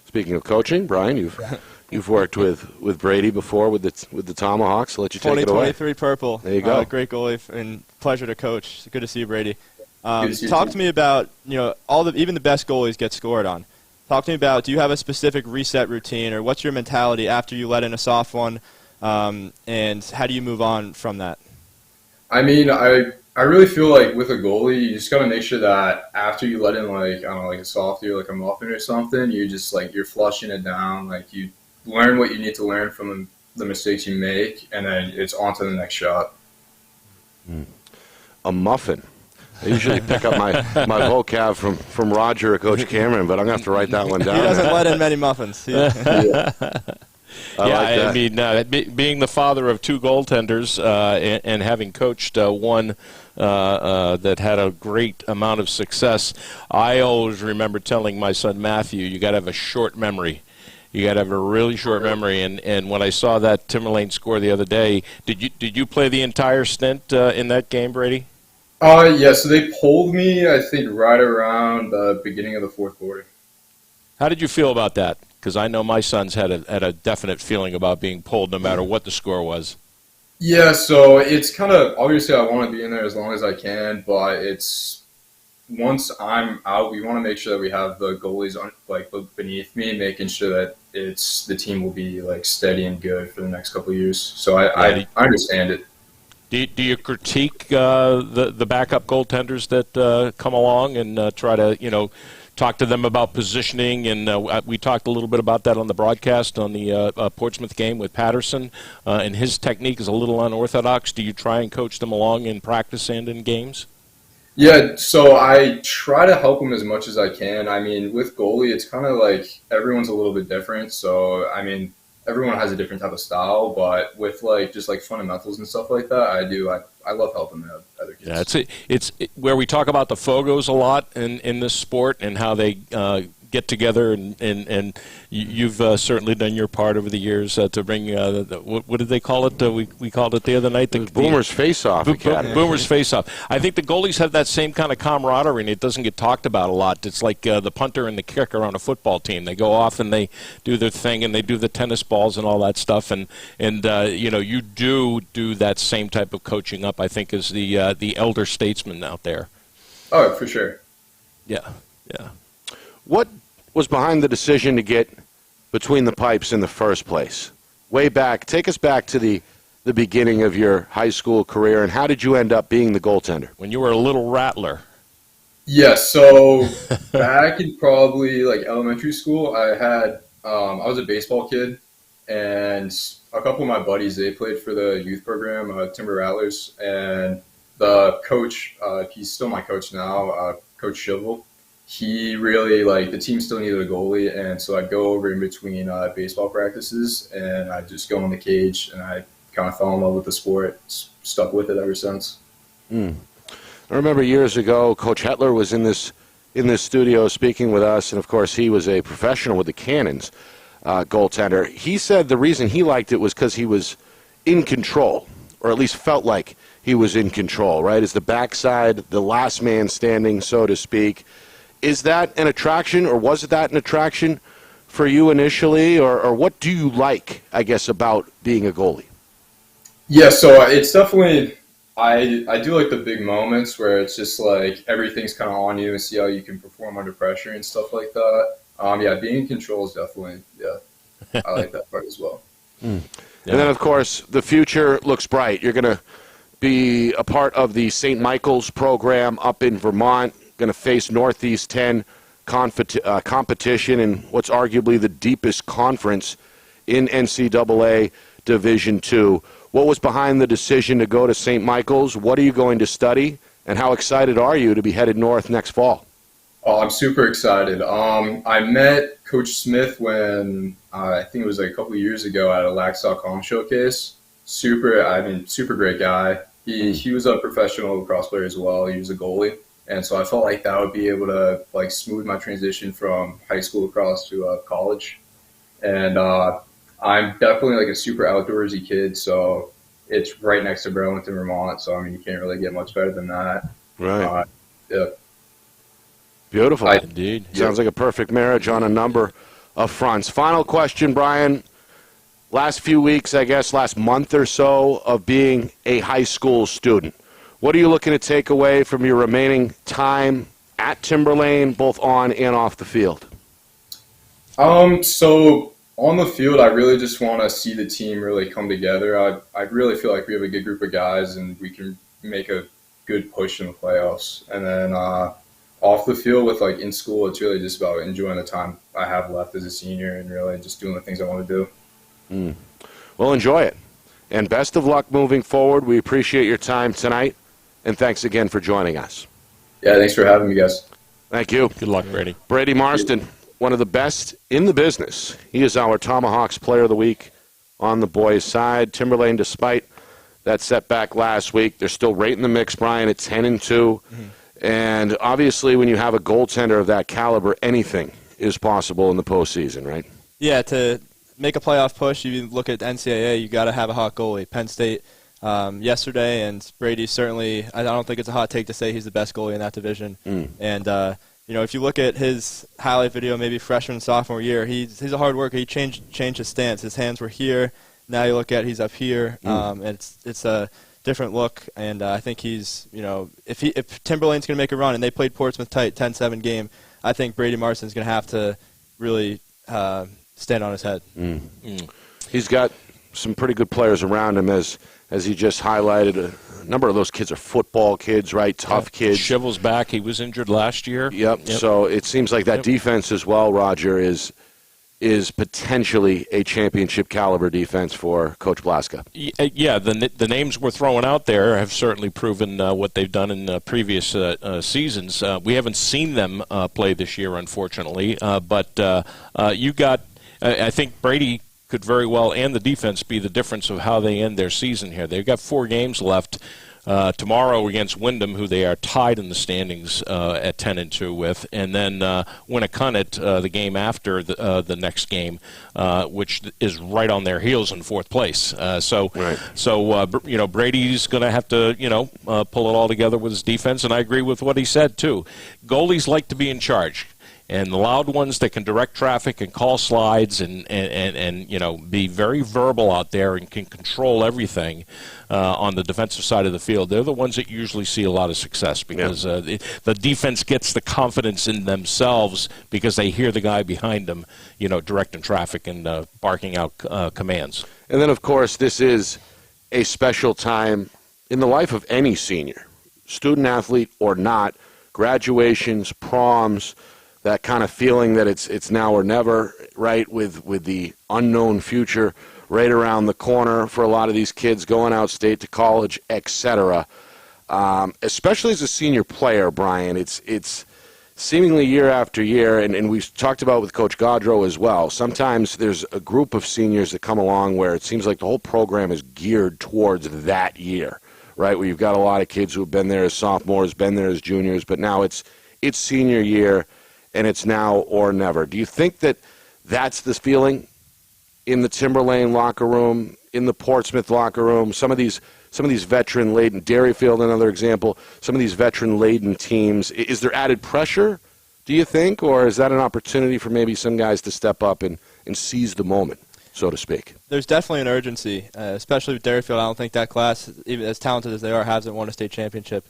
Speaker 1: Speaking of coaching, Brian, you've worked with Brady before with the Tomahawks. I'll let you take it away.
Speaker 3: 2023 purple.
Speaker 1: There you go.
Speaker 3: Great goalie and pleasure to coach. Good to see you, Brady.
Speaker 7: Good to see you
Speaker 3: Talk
Speaker 7: too.
Speaker 3: to me about even the best goalies get scored on. Talk to me about, do you have a specific reset routine, or what's your mentality after you let in a soft one, and how do you move on from that?
Speaker 7: I mean, I really feel like with a goalie, you just got to make sure that after you let in a softie or a muffin or something, you just you're flushing it down. You learn what you need to learn from the mistakes you make, and then it's on to the next shot.
Speaker 1: A muffin. I usually pick up my vocab from Roger or Coach Cameron, but I'm going to have to write that one down.
Speaker 3: He doesn't let in many muffins.
Speaker 2: I mean, being the father of two goaltenders and having coached one that had a great amount of success, I always remember telling my son Matthew, you got to have a short memory. You got to have a really short memory. And when I saw that Timberlane score the other day, did you play the entire stint in that game, Brady?
Speaker 7: Yeah, so they pulled me, I think, right around the beginning of the fourth quarter.
Speaker 2: How did you feel about that? Because I know my sons had a definite feeling about being pulled no matter what the score was.
Speaker 7: Yeah, so it's kind of, obviously I want to be in there as long as I can, but it's, once I'm out, we want to make sure that we have the goalies beneath me, making sure that the team will be steady and good for the next couple of years. So I understand it.
Speaker 2: Do you critique the backup goaltenders that come along and try to, talk to them about positioning? And we talked a little bit about that on the broadcast on the Portsmouth game with Patterson, and his technique is a little unorthodox. Do you try and coach them along in practice and in games?
Speaker 7: Yeah, so I try to help them as much as I can. I mean, with goalie, it's kind of everyone's a little bit different. So, I mean, everyone has a different type of style, but with just fundamentals and stuff like that, I love helping the other kids.
Speaker 2: Yeah, it's where we talk about the Fogos a lot in this sport and how they get together, and you've certainly done your part over the years to bring what did they call it? We called it the other night the
Speaker 1: Boomers Face-Off.
Speaker 2: Boomers Face-Off. I think the goalies have that same kind of camaraderie, and it doesn't get talked about a lot. It's like the punter and the kicker on a football team. They go off and they do their thing, and they do the tennis balls and all that stuff, and you do that same type of coaching up, I think, as the elder statesman out there.
Speaker 7: Oh, for sure.
Speaker 2: Yeah.
Speaker 1: What was behind the decision to get between the pipes in the first place? Way back, take us back to the beginning of your high school career, and how did you end up being the goaltender?
Speaker 2: When you were a little rattler.
Speaker 7: Yeah, so back in probably elementary school, I was a baseball kid, and a couple of my buddies, they played for the youth program, Timber Rattlers, and the coach, he's still my coach now, Coach Shivel. He really, the team still needed a goalie, and so I'd go over in between baseball practices, and I'd just go in the cage, and I kind of fell in love with the sport, stuck with it ever since.
Speaker 1: I remember years ago, Coach Hetler was in this studio speaking with us, and of course he was a professional with the Cannons, goaltender. He said the reason he liked it was because he was in control, or at least felt like he was in control, right? As the backside, the last man standing, so to speak. Is that an attraction, or was that an attraction for you initially, or what do you like, I guess, about being a goalie?
Speaker 7: Yeah, so it's definitely, I do like the big moments where it's just everything's kind of on you and see how you can perform under pressure and stuff like that. Yeah, being in control is definitely, I like that part as well.
Speaker 1: And then, of course, the future looks bright. You're going to be a part of the St. Michael's program up in Vermont, going to face Northeast 10 competition in what's arguably the deepest conference in NCAA Division II. What was behind the decision to go to St. Michael's? What are you going to study? And how excited are you to be headed north next fall?
Speaker 7: Oh, I'm super excited. I met Coach Smith when I think it was like a couple of years ago at a Lax.com showcase. Super great guy. He was a professional lacrosse player as well. He was a goalie. And so I felt like that would be able to like smooth my transition from high school lacrosse to college. And I'm definitely like a super outdoorsy kid, so it's right next to Burlington, Vermont. So, I mean, you can't really get much better than that.
Speaker 1: Right.
Speaker 7: Yeah.
Speaker 1: Beautiful.
Speaker 2: Indeed.
Speaker 1: Sounds like a perfect marriage on a number of fronts. Final question, Brian. Last few weeks, I guess, last month or so of being a high school student, what are you looking to take away from your remaining time at Timberlane, both on and off the field?
Speaker 7: So on the field, I really just want to see the team really come together. I really feel like we have a good group of guys and we can make a good push in the playoffs. And then off the field with like in school, it's really just about enjoying the time I have left as a senior and really just doing the things I want to do.
Speaker 1: Well, enjoy it. And best of luck moving forward. We appreciate your time tonight. And thanks again for joining us.
Speaker 7: Yeah, thanks for having me, guys.
Speaker 1: Thank you.
Speaker 2: Good luck, Brady.
Speaker 1: Brady Marston, one of the best in the business. He is our Tomahawks Player of the Week on the boys' side. Timberlane, despite that setback last week, they're still right in the mix, Brian, at 10-2. Mm-hmm. And obviously, when you have a goaltender of that caliber, anything is possible in the postseason, right?
Speaker 3: Yeah, to make a playoff push, you look at NCAA, you got to have a hot goalie. Penn State yesterday, and Brady certainly, I don't think it's a hot take to say he's the best goalie in that division. And, if you look at his highlight video, maybe freshman, sophomore year, he's a hard worker. He changed his stance. His hands were here. Now you look at he's up here. And it's a different look, and I think he's, if Timberlane's going to make a run, and they played Portsmouth tight, 10-7 game, I think Brady Marston's going to have to really stand on his head.
Speaker 1: He's got some pretty good players around him, as he just highlighted. A number of those kids are football kids, right? Tough kids.
Speaker 2: Shivel's back. He was injured last year.
Speaker 1: Yep. So it seems like that defense as well, Roger, is potentially a championship caliber defense for Coach Blaska.
Speaker 2: Yeah, the names we're throwing out there have certainly proven what they've done in previous seasons. We haven't seen them play this year, unfortunately, but you got, I think Brady could very well, and the defense, be the difference of how they end their season here. They've got 4 games left. Tomorrow against Wyndham, who they are tied in the standings at 10-2 with, and then Winnacunnet, the game after the next game, which is right on their heels in 4th place. So Brady's going to have to pull it all together with his defense, and I agree with what he said too. Goalies like to be in charge. And the loud ones that can direct traffic and call slides and be very verbal out there and can control everything on the defensive side of the field, they're the ones that usually see a lot of success because the defense gets the confidence in themselves because they hear the guy behind them, directing traffic and barking out commands.
Speaker 1: And then, of course, this is a special time in the life of any senior, student athlete or not, graduations, proms, that kind of feeling that it's now or never, right, with the unknown future right around the corner for a lot of these kids going out state to college, etc. Especially as a senior player, Brian, it's seemingly year after year, and we've talked about with Coach Gadro as well. Sometimes there's a group of seniors that come along where it seems like the whole program is geared towards that year, right, where you've got a lot of kids who have been there as sophomores, been there as juniors, but now it's senior year, and it's now or never. Do you think that that's the feeling in the Timberlane locker room, in the Portsmouth locker room, some of these veteran-laden, Derryfield, another example, some of these veteran-laden teams? Is there added pressure, do you think, or is that an opportunity for maybe some guys to step up and seize the moment, so to speak? There's
Speaker 3: definitely an urgency, especially with Derryfield. I don't think that class, even as talented as they are, hasn't won a state championship.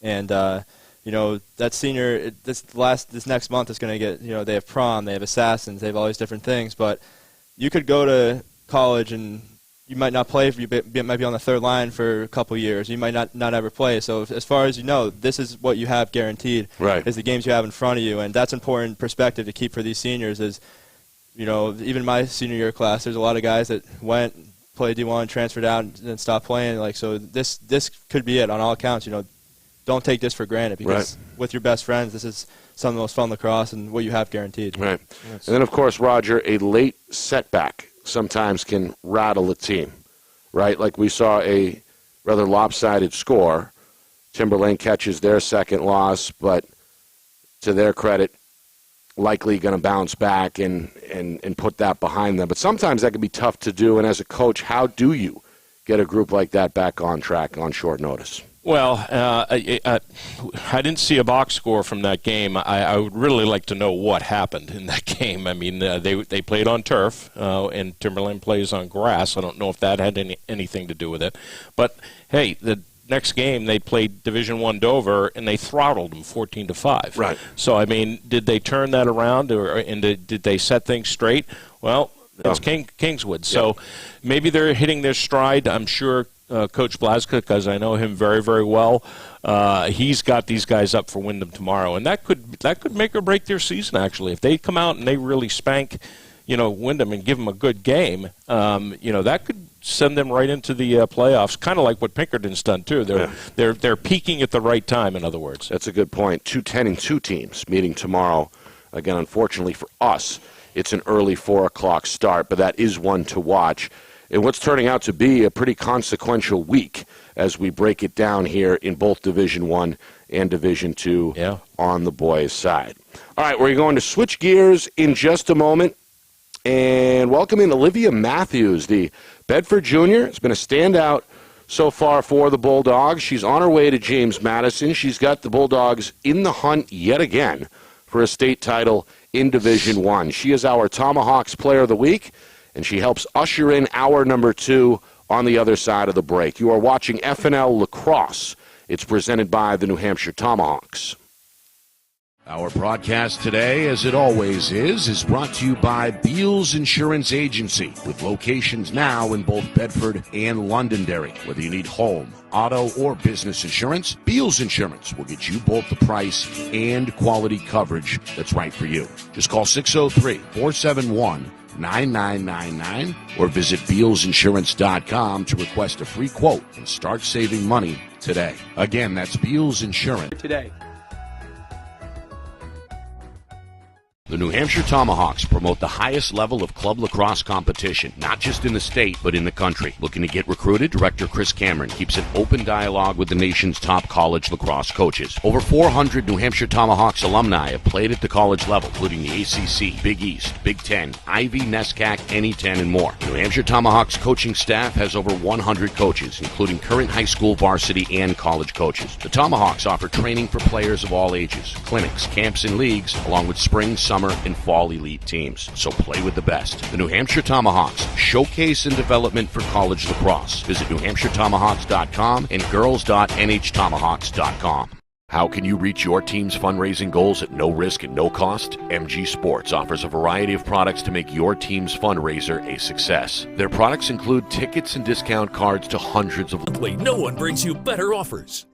Speaker 3: And that senior, this next month is going to get, they have prom, they have assassins, they have all these different things. But you could go to college and you might not play, you might be on the 3rd line for a couple years. You might not ever play. So as far as you know, this is what you have guaranteed,
Speaker 1: right,
Speaker 3: is the games you have in front of you. And that's important perspective to keep for these seniors is, even my senior year class, there's a lot of guys that went, played D1, transferred out, and then stopped playing. So this could be it on all accounts. don't take this for granted, because with your best friends, this is some of the most fun lacrosse and what you have guaranteed.
Speaker 1: Right. And then, of course, Roger, a late setback sometimes can rattle a team, right? Like we saw a rather lopsided score. Timberlane catches their second loss, but to their credit, likely going to bounce back and put that behind them. But sometimes that can be tough to do, and as a coach, how do you get a group like that back on track on short notice?
Speaker 2: Well, I didn't see a box score from that game. I would really like to know what happened in that game. I mean, they played on turf, and Timberlane plays on grass. I don't know if that had anything to do with it. But, hey, the next game they played Division I Dover, and they throttled them 14-5.
Speaker 1: Right.
Speaker 2: So, I mean, did they turn that around, and did they set things straight? Well, it's Kingswood. So maybe they're hitting their stride. I'm sure Coach Blaska, because I know him very, very well, he's got these guys up for Wyndham tomorrow, and that could make or break their season. Actually, if they come out and they really spank, Wyndham and give them a good game, that could send them right into the playoffs. Kind of like what Pinkerton's done too. They're peaking at the right time. In other words,
Speaker 1: that's a good point. 2-10-2 teams meeting tomorrow. Again, unfortunately for us, it's an early 4:00 start, but that is one to watch. And what's turning out to be a pretty consequential week as we break it down here in both Division I and Division II on the boys' side. All right, we're going to switch gears in just a moment and welcome in Olivia Matthews, the Bedford junior. Has been a standout so far for the Bulldogs. She's on her way to James Madison. She's got the Bulldogs in the hunt yet again for a state title in Division I. She is our Tomahawks Player of the Week, and she helps usher in hour number 2 on the other side of the break. You are watching FNL Lacrosse. It's presented by the New Hampshire Tomahawks. Our broadcast today, as it always is brought to you by Beals Insurance Agency, with locations now in both Bedford and Londonderry. Whether you need home, auto, or business insurance, Beals Insurance will get you both the price and quality coverage that's right for you. Just call 603-471-9999 or visit BealsInsurance.com to request a free quote and start saving money today. Again, that's Beals Insurance.
Speaker 4: Today.
Speaker 1: The New Hampshire Tomahawks promote the highest level of club lacrosse competition, not just in the state, but in the country. Looking to get recruited? Director Chris Cameron keeps an open dialogue with the nation's top college lacrosse coaches. Over 400 New Hampshire Tomahawks alumni have played at the college level, including the ACC, Big East, Big Ten, Ivy, NESCAC, NE10, and more. The New Hampshire Tomahawks coaching staff has over 100 coaches, including current high school, varsity, and college coaches. The Tomahawks offer training for players of all ages, clinics, camps, and leagues, along with spring, summer, and fall elite teams. So play with the best. The New Hampshire Tomahawks, showcase and development for college lacrosse. Visit NewHampshireTomahawks.com and girls.nhtomahawks.com. How can you reach your team's fundraising goals at no risk and no cost? MG Sports offers a variety of products to make your team's fundraiser a success. Their products include tickets and discount cards to hundreds of...
Speaker 5: No one brings you better offers.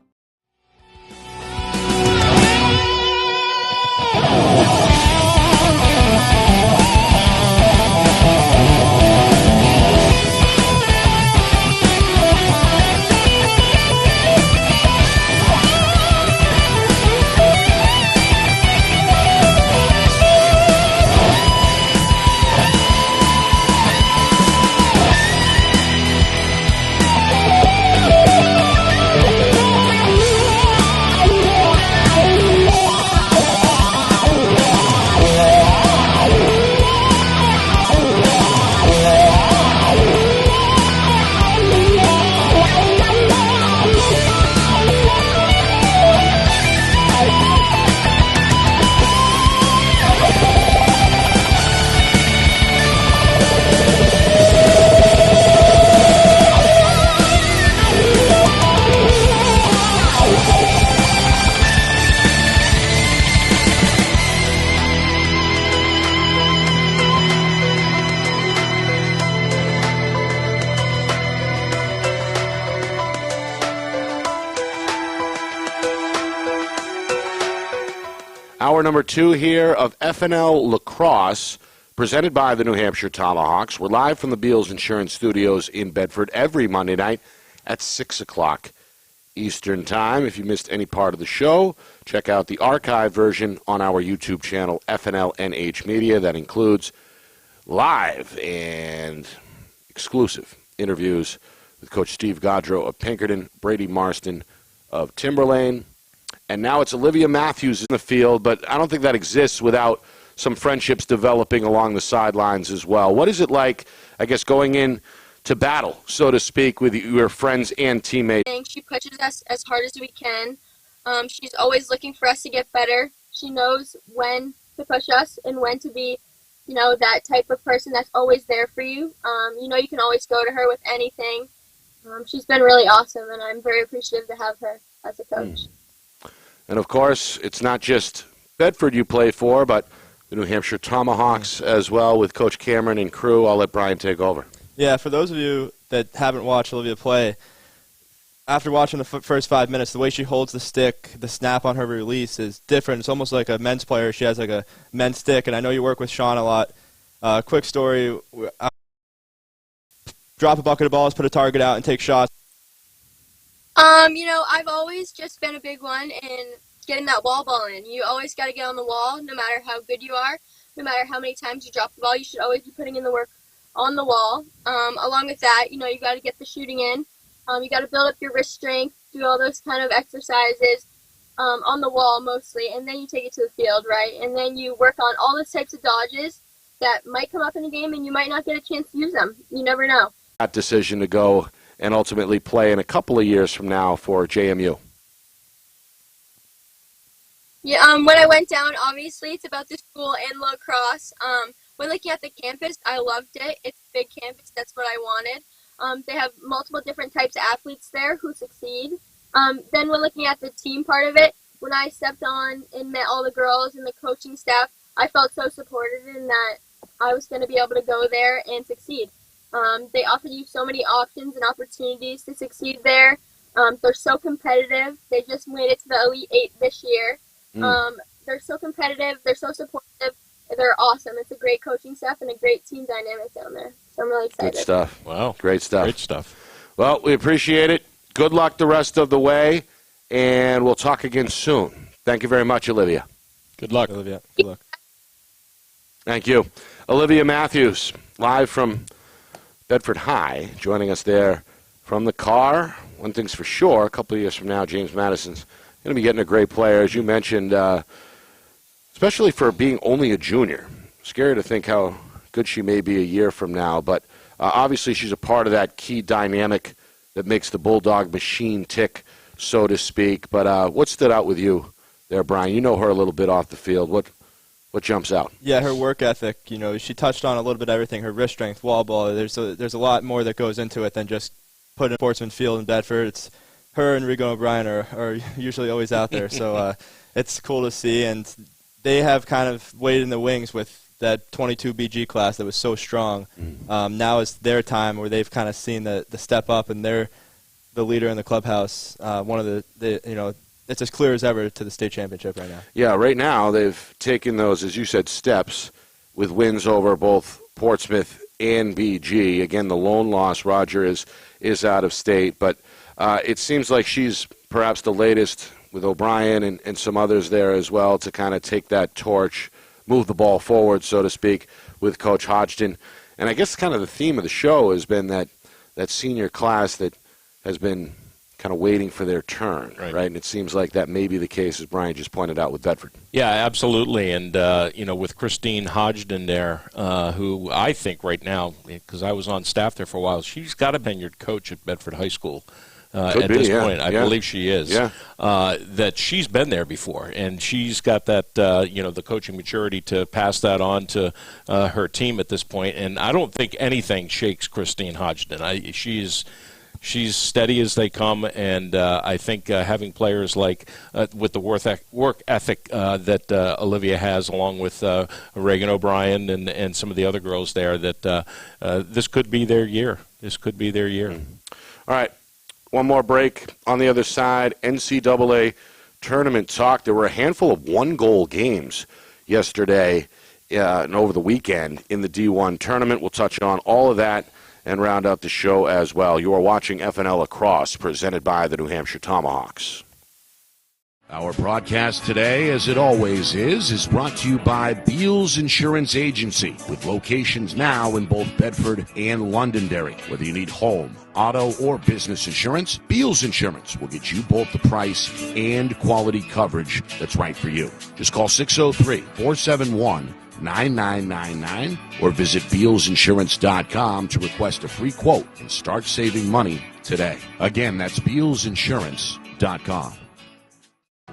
Speaker 1: Hour number 2 here of FNL Lacrosse, presented by the New Hampshire Tomahawks. We're live from the Beals Insurance Studios in Bedford every Monday night at 6 o'clock Eastern Time. If you missed any part of the show, check out the archive version on our YouTube channel, FNLNH Media. That includes live and exclusive interviews with Coach Steve Gadro of Pinkerton, Brady Marston of Timberlane, and now it's Olivia Matthews in the field, but I don't think that exists without some friendships developing along the sidelines as well. What is it like, I guess, going in to battle, so to speak, with your friends and teammates?
Speaker 8: She pushes us as hard as we can. She's always looking for us to get better. She knows when to push us and when to be, that type of person that's always there for you. You can always go to her with anything. She's been really awesome, and I'm very appreciative to have her as a coach.
Speaker 1: And, of course, it's not just Bedford you play for, but the New Hampshire Tomahawks as well with Coach Cameron and crew. I'll let Brian take over.
Speaker 3: Yeah, for those of you that haven't watched Olivia play, after watching the first 5 minutes, the way she holds the stick, the snap on her release is different. It's almost like a men's player. She has like a men's stick, and I know you work with Sean a lot. Quick story, drop a bucket of balls, put a target out, and take shots.
Speaker 8: I've always just been a big one in getting that wall ball in. You always got to get on the wall, no matter how good you are, no matter how many times you drop the ball. You should always be putting in the work on the wall. Along with that, you got to get the shooting in. You got to build up your wrist strength, do all those kind of exercises on the wall mostly, and then you take it to the field, right? And then you work on all those types of dodges that might come up in a game, and you might not get a chance to use them. You never know.
Speaker 1: That decision to go and ultimately play in a couple of years from now for JMU.
Speaker 8: Yeah, when I went down, obviously it's about the school and lacrosse. When looking at the campus, I loved it. It's a big campus. That's what I wanted. They have multiple different types of athletes there who succeed. Then when looking at the team part of it, when I stepped on and met all the girls and the coaching staff, I felt so supported in that I was going to be able to go there and succeed. They offered you so many options and opportunities to succeed there. They're so competitive. They just made it to the Elite Eight this year. They're so competitive. They're so supportive. They're awesome. It's a great coaching staff and a great team dynamic down there. So I'm really excited.
Speaker 1: Good stuff.
Speaker 2: Wow.
Speaker 1: Great stuff.
Speaker 2: Great stuff.
Speaker 1: Well, we appreciate it. Good luck the rest of the way, and we'll talk again soon. Thank you very much, Olivia.
Speaker 2: Good luck.
Speaker 3: Olivia, good luck.
Speaker 1: Thank you. Olivia Matthews, live from Bedford High, joining us there from the car. One thing's for sure, a couple of years from now, James Madison's going to be getting a great player, as you mentioned, especially for being only a junior. Scary to think how good she may be a year from now, but obviously she's a part of that key dynamic that makes the Bulldog machine tick, so to speak. But what stood out with you there, Brian? You know her a little bit off the field. What jumps out?
Speaker 3: Yeah, her work ethic. She touched on a little bit of everything. Her wrist strength, wall ball. There's a lot more that goes into it than just putting Portsmouth field in Bedford. It's her and Regan O'Brien are usually always out there, so it's cool to see. And they have kind of waited in the wings with that 22 BG class that was so strong. Now is their time where they've kind of seen the step up, and they're the leader in the clubhouse. One of the it's as clear as ever to the state championship right now.
Speaker 1: Yeah, right now they've taken those, as you said, steps with wins over both Portsmouth and BG. Again, the lone loss, Roger, is out of state, but it seems like she's perhaps the latest with O'Brien and some others there as well to kind of take that torch, move the ball forward, so to speak, with Coach Hodgson. And I guess kind of the theme of the show has been that senior class that has been kind of waiting for their turn, right? And it seems like that may be the case, as Brian just pointed out, with Bedford.
Speaker 2: Yeah, absolutely. And, with Christine Hodgson there, who I think right now, because I was on staff there for a while, she's got a tenured coach at Bedford High School. At this point, I believe she is. Yeah. That she's been there before, and she's got that, the coaching maturity to pass that on to her team at this point. And I don't think anything shakes Christine Hodgson. She's steady as they come, and I think having players like with the work ethic that Olivia has, along with Regan O'Brien and some of the other girls there, that this could be their year. This could be their year.
Speaker 1: All right. One more break. On the other side, NCAA tournament talk. There were a handful of one-goal games yesterday and over the weekend in the D1 tournament. We'll touch on all of that and round out the show as well. You are watching FNL Lacrosse, presented by the New Hampshire Tomahawks. Our broadcast today, as it always is brought to you by Beals Insurance Agency, with locations now in both Bedford and Londonderry. Whether you need home, auto, or business insurance, Beals Insurance will get you both the price and quality coverage that's right for you. Just call 603-471-9999 or visit BealsInsurance.com to request a free quote and start saving money today. Again, that's BealsInsurance.com.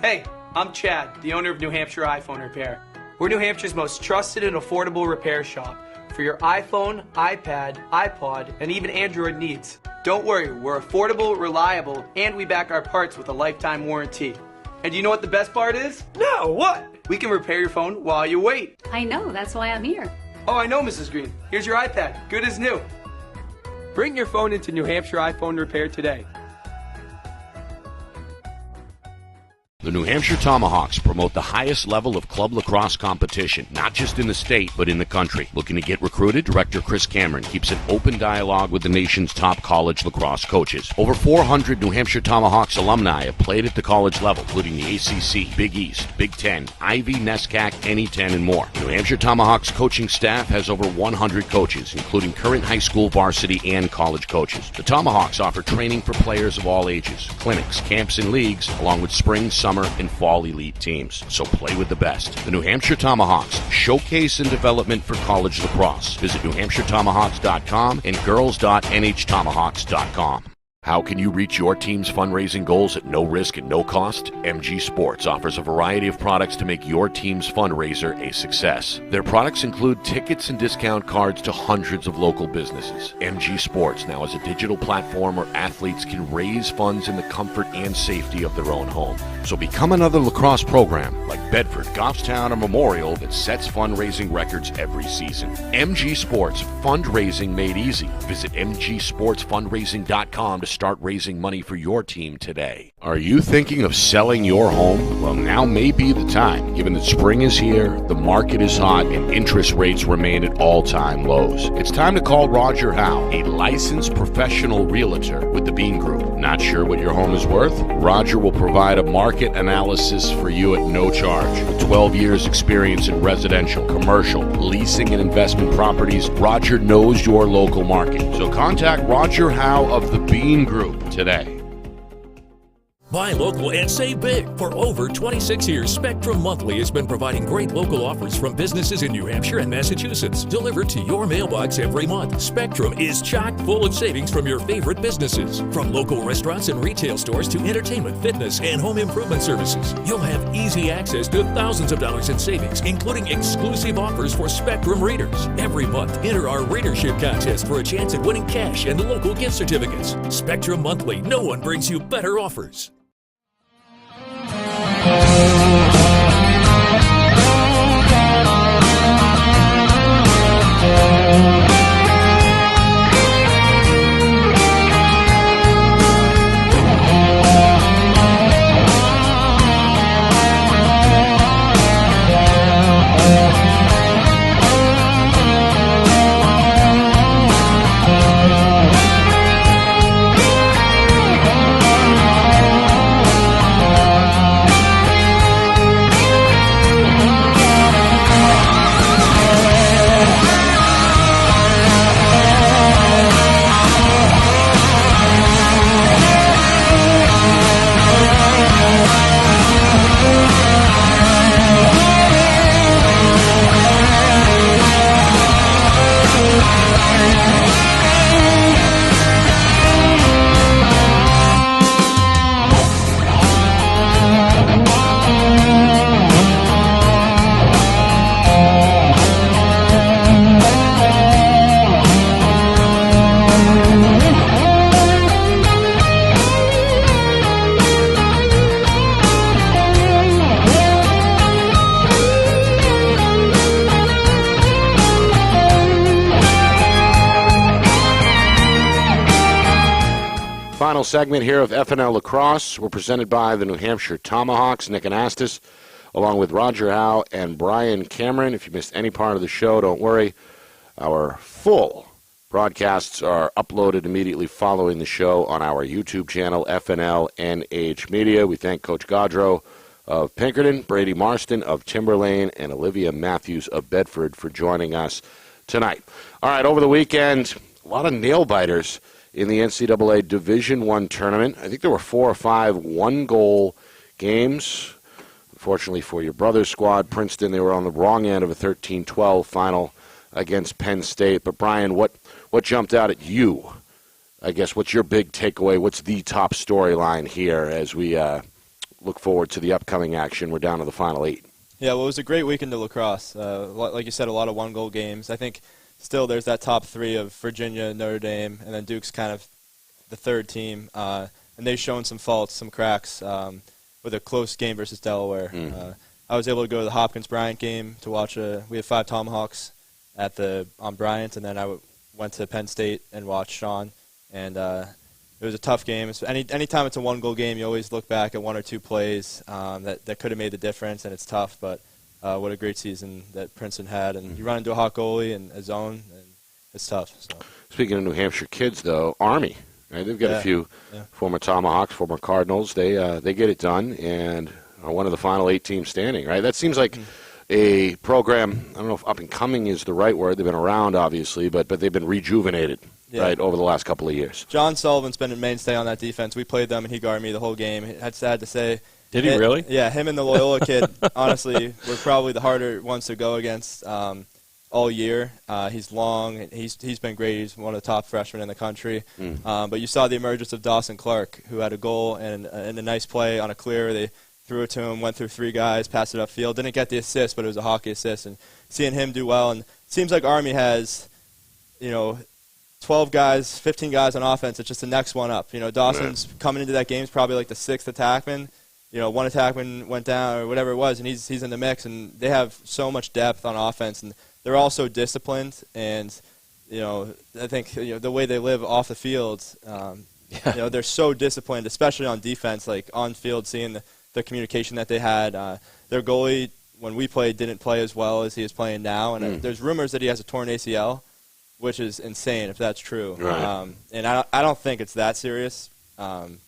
Speaker 4: Hey, I'm Chad, the owner of New Hampshire iPhone Repair. We're New Hampshire's most trusted and affordable repair shop for your iPhone, iPad, iPod, and even Android needs. Don't worry, we're affordable, reliable, and we back our parts with a lifetime warranty. And you know what the best part is? No, what? We can repair your phone while you wait.
Speaker 9: I know, that's why I'm here.
Speaker 4: Oh, I know, Mrs. Green. Here's your iPad, good as new. Bring your phone into New Hampshire iPhone Repair today.
Speaker 1: The New Hampshire Tomahawks promote the highest level of club lacrosse competition, not just in the state, but in the country. Looking to get recruited? Director Chris Cameron keeps an open dialogue with the nation's top college lacrosse coaches. Over 400 New Hampshire Tomahawks alumni have played at the college level, including the ACC, Big East, Big Ten, Ivy, NESCAC, NE10, and more. The New Hampshire Tomahawks coaching staff has over 100 coaches, including current high school, varsity, and college coaches. The Tomahawks offer training for players of all ages, clinics, camps, and leagues, along with spring, summer, and fall elite teams. So play with the best. The New Hampshire Tomahawks, showcase and development for college lacrosse. Visit NewHampshireTomahawks.com and girls.nhtomahawks.com. How can you reach your team's fundraising goals at no risk and no cost? MG Sports offers a variety of products to make your team's fundraiser a success. Their products include tickets and discount cards to hundreds of local businesses. MG Sports now has a digital platform where athletes can raise funds in the comfort and safety of their own home. So become another lacrosse program like Bedford, Goffstown, or Memorial that sets fundraising records every season. MG Sports, fundraising made easy. Visit mgsportsfundraising.com to start raising money for your team today. Are you thinking of selling your home? Well, now may be the time. Given that spring is here, the market is hot, and interest rates remain at all-time lows. It's time to call Roger Howe, a licensed professional realtor with the Bean Group. Not sure what your home is worth? Roger will provide a market analysis for you at no charge. With 12 years experience in residential, commercial, leasing, and investment properties, Roger knows your local market. So contact Roger Howe of the Bean Group today.
Speaker 5: Buy local and save big. For over 26 years, Spectrum Monthly has been providing great local offers from businesses in New Hampshire and Massachusetts, delivered to your mailbox every month. Spectrum is chock full of savings from your favorite businesses. From local restaurants and retail stores to entertainment, fitness, and home improvement services. You'll have easy access to thousands of dollars in savings, including exclusive offers for Spectrum readers. Every month, enter our readership contest for a chance at winning cash and local gift certificates. Spectrum Monthly, no one brings you better offers.
Speaker 1: Final segment here of FNL Lacrosse. We're presented by the New Hampshire Tomahawks. Nick Anastas, along with Roger Howe and Brian Cameron. If you missed any part of the show, don't worry. Our full Broadcasts are uploaded immediately following the show on our YouTube channel, FNLNH Media. We thank Coach Gadro of Pinkerton, Brady Marston of Timberlane, and Olivia Matthews of Bedford for joining us tonight. All right, over the weekend, a lot of nail-biters in the NCAA Division I tournament. I think there were 4 or 5 one-goal games. Unfortunately for your brother's squad, Princeton, they were on the wrong end of a 13-12 final against Penn State. But, Brian, what jumped out at you? I guess what's your big takeaway? What's the top storyline here as we look forward to the upcoming action? We're down to the final 8.
Speaker 3: Yeah, well, it was a great weekend of lacrosse. Like you said, a lot of one-goal games. I think still there's that top 3 of Virginia, Notre Dame, and then Duke's kind of the third team. And they've shown some faults, some cracks with a close game versus Delaware. I was able to go to the Hopkins-Bryant game to watch we had 5 Tomahawks on Bryant, and then I went to Penn State and watched Sean. And it was a tough game. Anytime it's a one-goal game, you always look back at 1 or 2 plays that could have made the difference, and it's tough. But what a great season that Princeton had. And you run into a hot goalie and a zone, and it's tough. So.
Speaker 1: Speaking of New Hampshire kids, though, Army, right? They've got a few former Tomahawks, former Cardinals. They get it done and are one of the final 8 teams standing, right? That seems like a program, I don't know if up and coming is the right word. They've been around, obviously, but they've been rejuvenated. Yeah. Right, over the last couple of years.
Speaker 3: John Sullivan's been a mainstay on that defense. We played them, and he guarded me the whole game. It's sad to say.
Speaker 2: Did he really?
Speaker 3: Yeah, him and the Loyola kid, honestly, were probably the harder ones to go against all year. He's long. He's been great. He's one of the top freshmen in the country. But you saw the emergence of Dawson Clark, who had a goal and a nice play on a clear. They threw it to him, went through 3 guys, passed it upfield. Didn't get the assist, but it was a hockey assist. And seeing him do well, and it seems like Army has, 12 guys, 15 guys on offense. It's just the next one up. Dawson's coming into that game is probably like the 6th attackman. 1 attackman went down or whatever it was, and he's in the mix. And they have so much depth on offense, and they're all so disciplined. And I think the way they live off the field, they're so disciplined, especially on defense. Like on field, seeing the communication that they had. Their goalie, when we played, didn't play as well as he is playing now. And there's rumors that he has a torn ACL, which is insane if that's true.
Speaker 1: Right.
Speaker 3: And I don't think it's that serious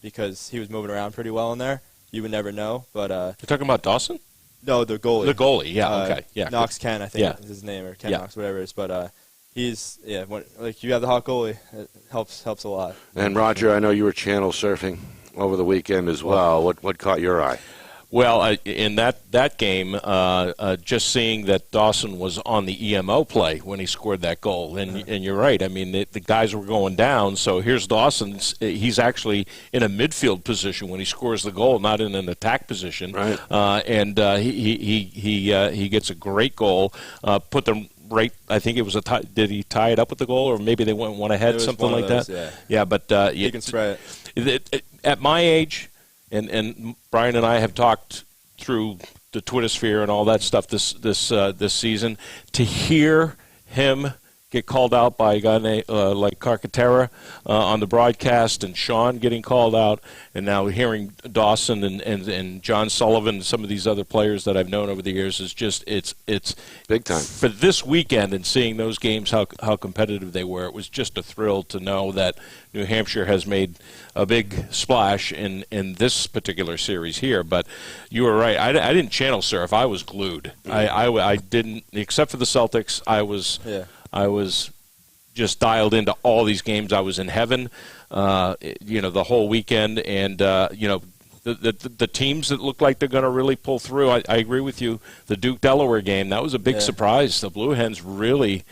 Speaker 3: because he was moving around pretty well in there. You would never know. But
Speaker 2: you're talking about Dawson?
Speaker 3: No, the goalie.
Speaker 2: The goalie, yeah, okay. Yeah.
Speaker 3: Knox Ken, I think is his name, or Ken Knox, whatever it is. But he's, like you have the hot goalie, it helps a lot.
Speaker 1: And Roger, I know you were channel surfing over the weekend as well. What caught your eye?
Speaker 2: Well, in that game, just seeing that Dawson was on the EMO play when he scored that goal, and you're right. I mean, the guys were going down, so here's Dawson. He's actually in a midfield position when he scores the goal, not in an attack position.
Speaker 1: Right.
Speaker 2: And he gets a great goal. Put them right. I think it was a tie. Did he tie it up with the goal, or maybe they went one ahead, something like
Speaker 3: those,
Speaker 2: that? Yeah, but
Speaker 3: you can spray
Speaker 2: it. At my age. And Brian and I have talked through the Twitter sphere and all that stuff this season. To hear him get called out by a guy like Carcaterra on the broadcast, and Sean getting called out, and now hearing Dawson and John Sullivan and some of these other players that I've known over the years is just it's
Speaker 1: big time
Speaker 2: for this weekend. And seeing those games, how competitive they were, it was just a thrill to know that New Hampshire has made a big splash in this particular series here. But you were right. I didn't channel surf. I was glued. I didn't, except for the Celtics. I was just dialed into all these games. I was in heaven, the whole weekend. And, the teams that look like they're going to really pull through, I agree with you. The Duke-Delaware game, that was a big surprise. The Blue Hens really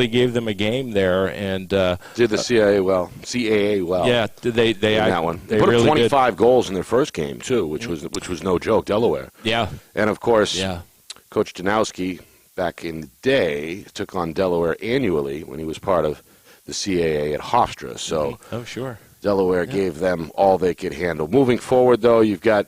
Speaker 2: gave them a game there, and
Speaker 1: did the CAA well.
Speaker 2: Yeah, they
Speaker 1: that one. They put
Speaker 2: really
Speaker 1: up 25 goals in their first game too, which was no joke. Delaware.
Speaker 2: Yeah,
Speaker 1: and of course, Coach Janowski back in the day took on Delaware annually when he was part of the CAA at Hofstra. So,
Speaker 2: sure,
Speaker 1: Delaware gave them all they could handle. Moving forward, though, you've got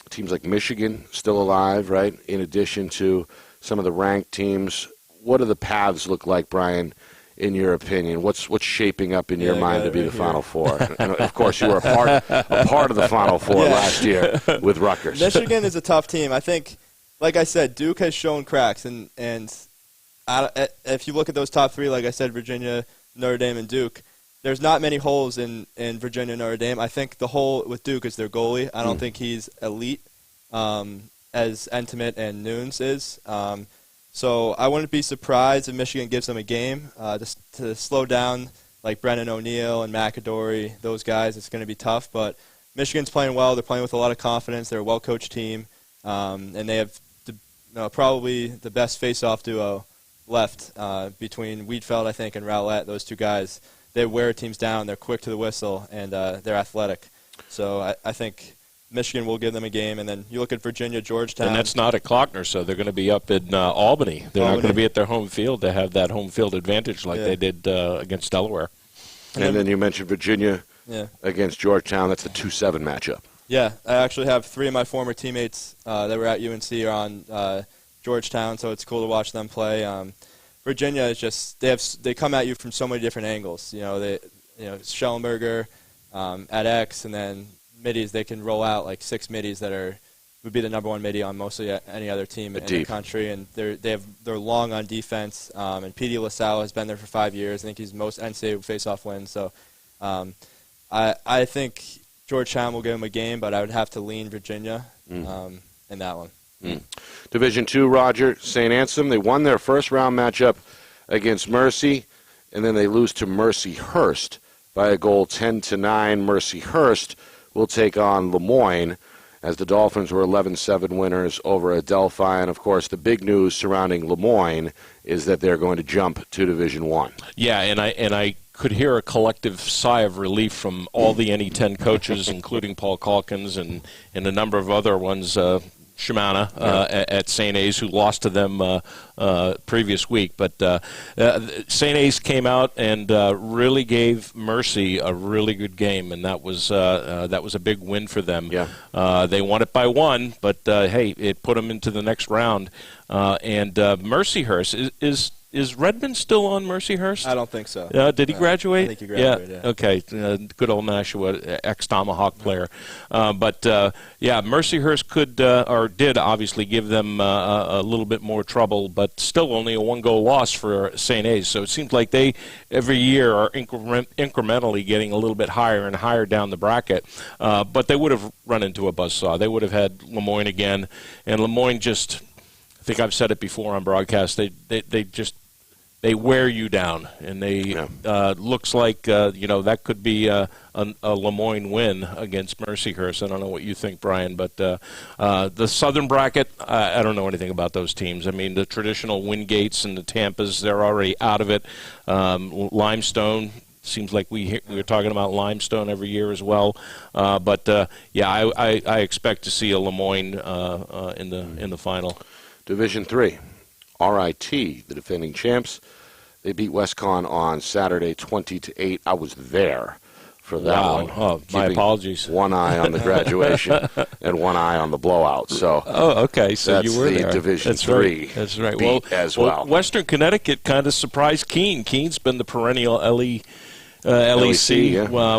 Speaker 1: teams like Michigan still alive, right? In addition to some of the ranked teams. What do the paths look like, Brian, in your opinion? What's shaping up in your mind to be the Final Four? And, of course, you were a part of the Final Four last year with Rutgers.
Speaker 3: Michigan is a tough team. I think, like I said, Duke has shown cracks, and if you look at those top three, like I said, Virginia, Notre Dame, and Duke, there's not many holes in Virginia and Notre Dame. I think the hole with Duke is their goalie. I don't think he's elite as Intimate and Nunes is. So I wouldn't be surprised if Michigan gives them a game to slow down like Brennan O'Neill and McAdory, those guys. It's going to be tough, but Michigan's playing well. They're playing with a lot of confidence. They're a well-coached team, and they have probably the best face-off duo left between Wiedfeld, I think, and Rowlett. Those two guys, they wear teams down. They're quick to the whistle, and they're athletic. So I think Michigan will give them a game. And then you look at Virginia, Georgetown.
Speaker 2: And that's not at Klockner, so they're going to be up in Albany. They're not going to be at their home field to have that home field advantage like they did against Delaware.
Speaker 1: And then you mentioned Virginia against Georgetown. That's the 2-7 matchup.
Speaker 3: Yeah, I actually have three of my former teammates that were at UNC are on Georgetown, so it's cool to watch them play. Virginia is just they come at you from so many different angles. Schellenberger at X, and then middies. They can roll out like 6 middies that would be the number one middie on mostly any other team in the country, and they're long on defense. And P.D. LaSalle has been there for 5 years. I think he's most NCAA face-off wins. So I think Georgetown will give him a game, but I would have to lean Virginia in that one.
Speaker 1: Division II, Roger, St. Anselm, they won their first-round matchup against Mercy, and then they lose to Mercyhurst by a goal 10-9. Mercyhurst will take on Lemoyne, as the Dolphins were 11-7 winners over Adelphi. And, of course, the big news surrounding Lemoyne is that they're going to jump to Division I. Yeah, and I could hear a collective sigh of relief from all the NE10 coaches, including Paul Calkins and a number of other ones, Shimana at St. A's, who lost to them previous week. But St. A's came out and really gave Mercy a really good game, and that was a big win for them. Yeah. They won it by 1, but hey, it put them into the next round. And Mercyhurst is Redmond still on Mercyhurst?
Speaker 3: I don't think so.
Speaker 2: Did he graduate?
Speaker 3: I think he graduated, yeah.
Speaker 2: Okay. Good old Nashua, ex-Tomahawk player. But Mercyhurst could or did obviously give them a little bit more trouble, but still only a 1-goal loss for St. A's. So it seems like they, every year, are incrementally getting a little bit higher and higher down the bracket. But they would have run into a buzzsaw. They would have had Lemoyne again, and Lemoyne just, I think I've said it before on broadcast, they wear you down, and they looks like that could be a Lemoyne win against Mercyhurst. I don't know what you think, Brian, but the Southern bracket, I don't know anything about those teams. I mean, the traditional Wingates and the Tampas, they're already out of it. Limestone. Seems like we're talking about Limestone every year as well, but I expect to see a Lemoyne in the final. Division III. RIT, the defending champs, they beat WestCon on Saturday 20-8. I was there for that one. Oh, my apologies. One eye on the graduation and one eye on the blowout. So, okay. So you were there. That's the Division III. Right. That's right. Well, Western Connecticut kind of surprised Keene. Keene's been the perennial LEC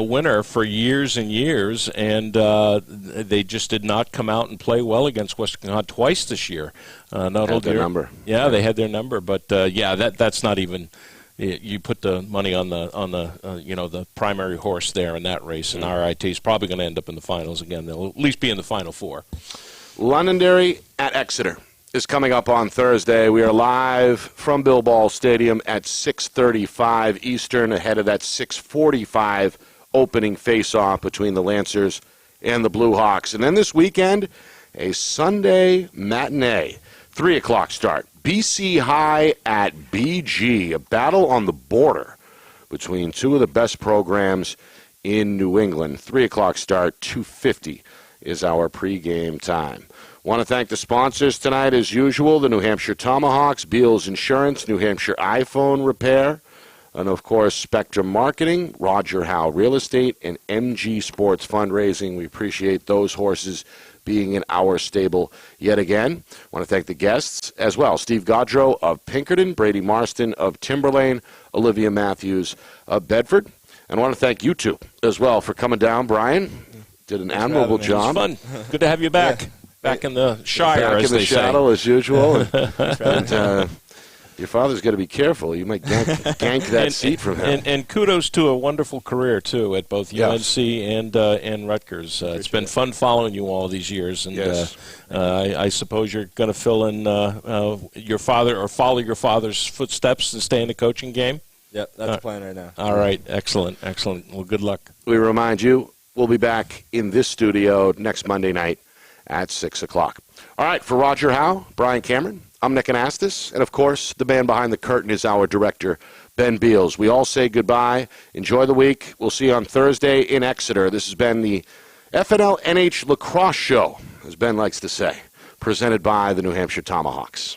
Speaker 2: winner for years and years, and they just did not come out and play well against Western Con twice this year. Had their number. Yeah, they had their number, but that's not even. You put the money on the primary horse there in that race, and RIT is probably going to end up in the finals again. They'll at least be in the Final Four. Londonderry at Exeter is coming up on Thursday. We are live from Bill Ball Stadium at 6:35 Eastern, ahead of that 6:45 opening face-off between the Lancers and the Blue Hawks. And then this weekend, a Sunday matinee, 3 o'clock start. BC High at BG, a battle on the border between two of the best programs in New England. 3 o'clock start, 2:50 is our pregame time. Want to thank the sponsors tonight, as usual, the New Hampshire Tomahawks, Beals Insurance, New Hampshire iPhone Repair, and, of course, Spectrum Marketing, Roger Howe Real Estate, and MG Sports Fundraising. We appreciate those horses being in our stable yet again. Want to thank the guests as well. Steve Gadro of Pinkerton, Brady Marston of Timberlane, Olivia Matthews of Bedford. And I want to thank you two as well for coming down. Brian did an admirable job. It was fun. Good to have you back. Yeah. Back in the Shire, back as in the shadow, as usual. And,
Speaker 1: Your father's got to be careful. You might gank that seat from him.
Speaker 2: And kudos to a wonderful career, too, at both
Speaker 1: Yes.
Speaker 2: UNC and Rutgers. It's been fun following you all these years. And
Speaker 1: Yes.
Speaker 2: I suppose you're going to fill in your father or follow your father's footsteps and stay in the coaching game?
Speaker 3: Yep, that's the plan right now.
Speaker 2: All right. Excellent. Well, good luck.
Speaker 1: We remind you, we'll be back in this studio next Monday night at 6 o'clock. All right, for Roger Howe, Brian Cameron, I'm Nick Anastas, and, of course, the man behind the curtain is our director, Ben Beals. We all say goodbye. Enjoy the week. We'll see you on Thursday in Exeter. This has been the FNLNH Lacrosse Show, as Ben likes to say, presented by the New Hampshire Tomahawks.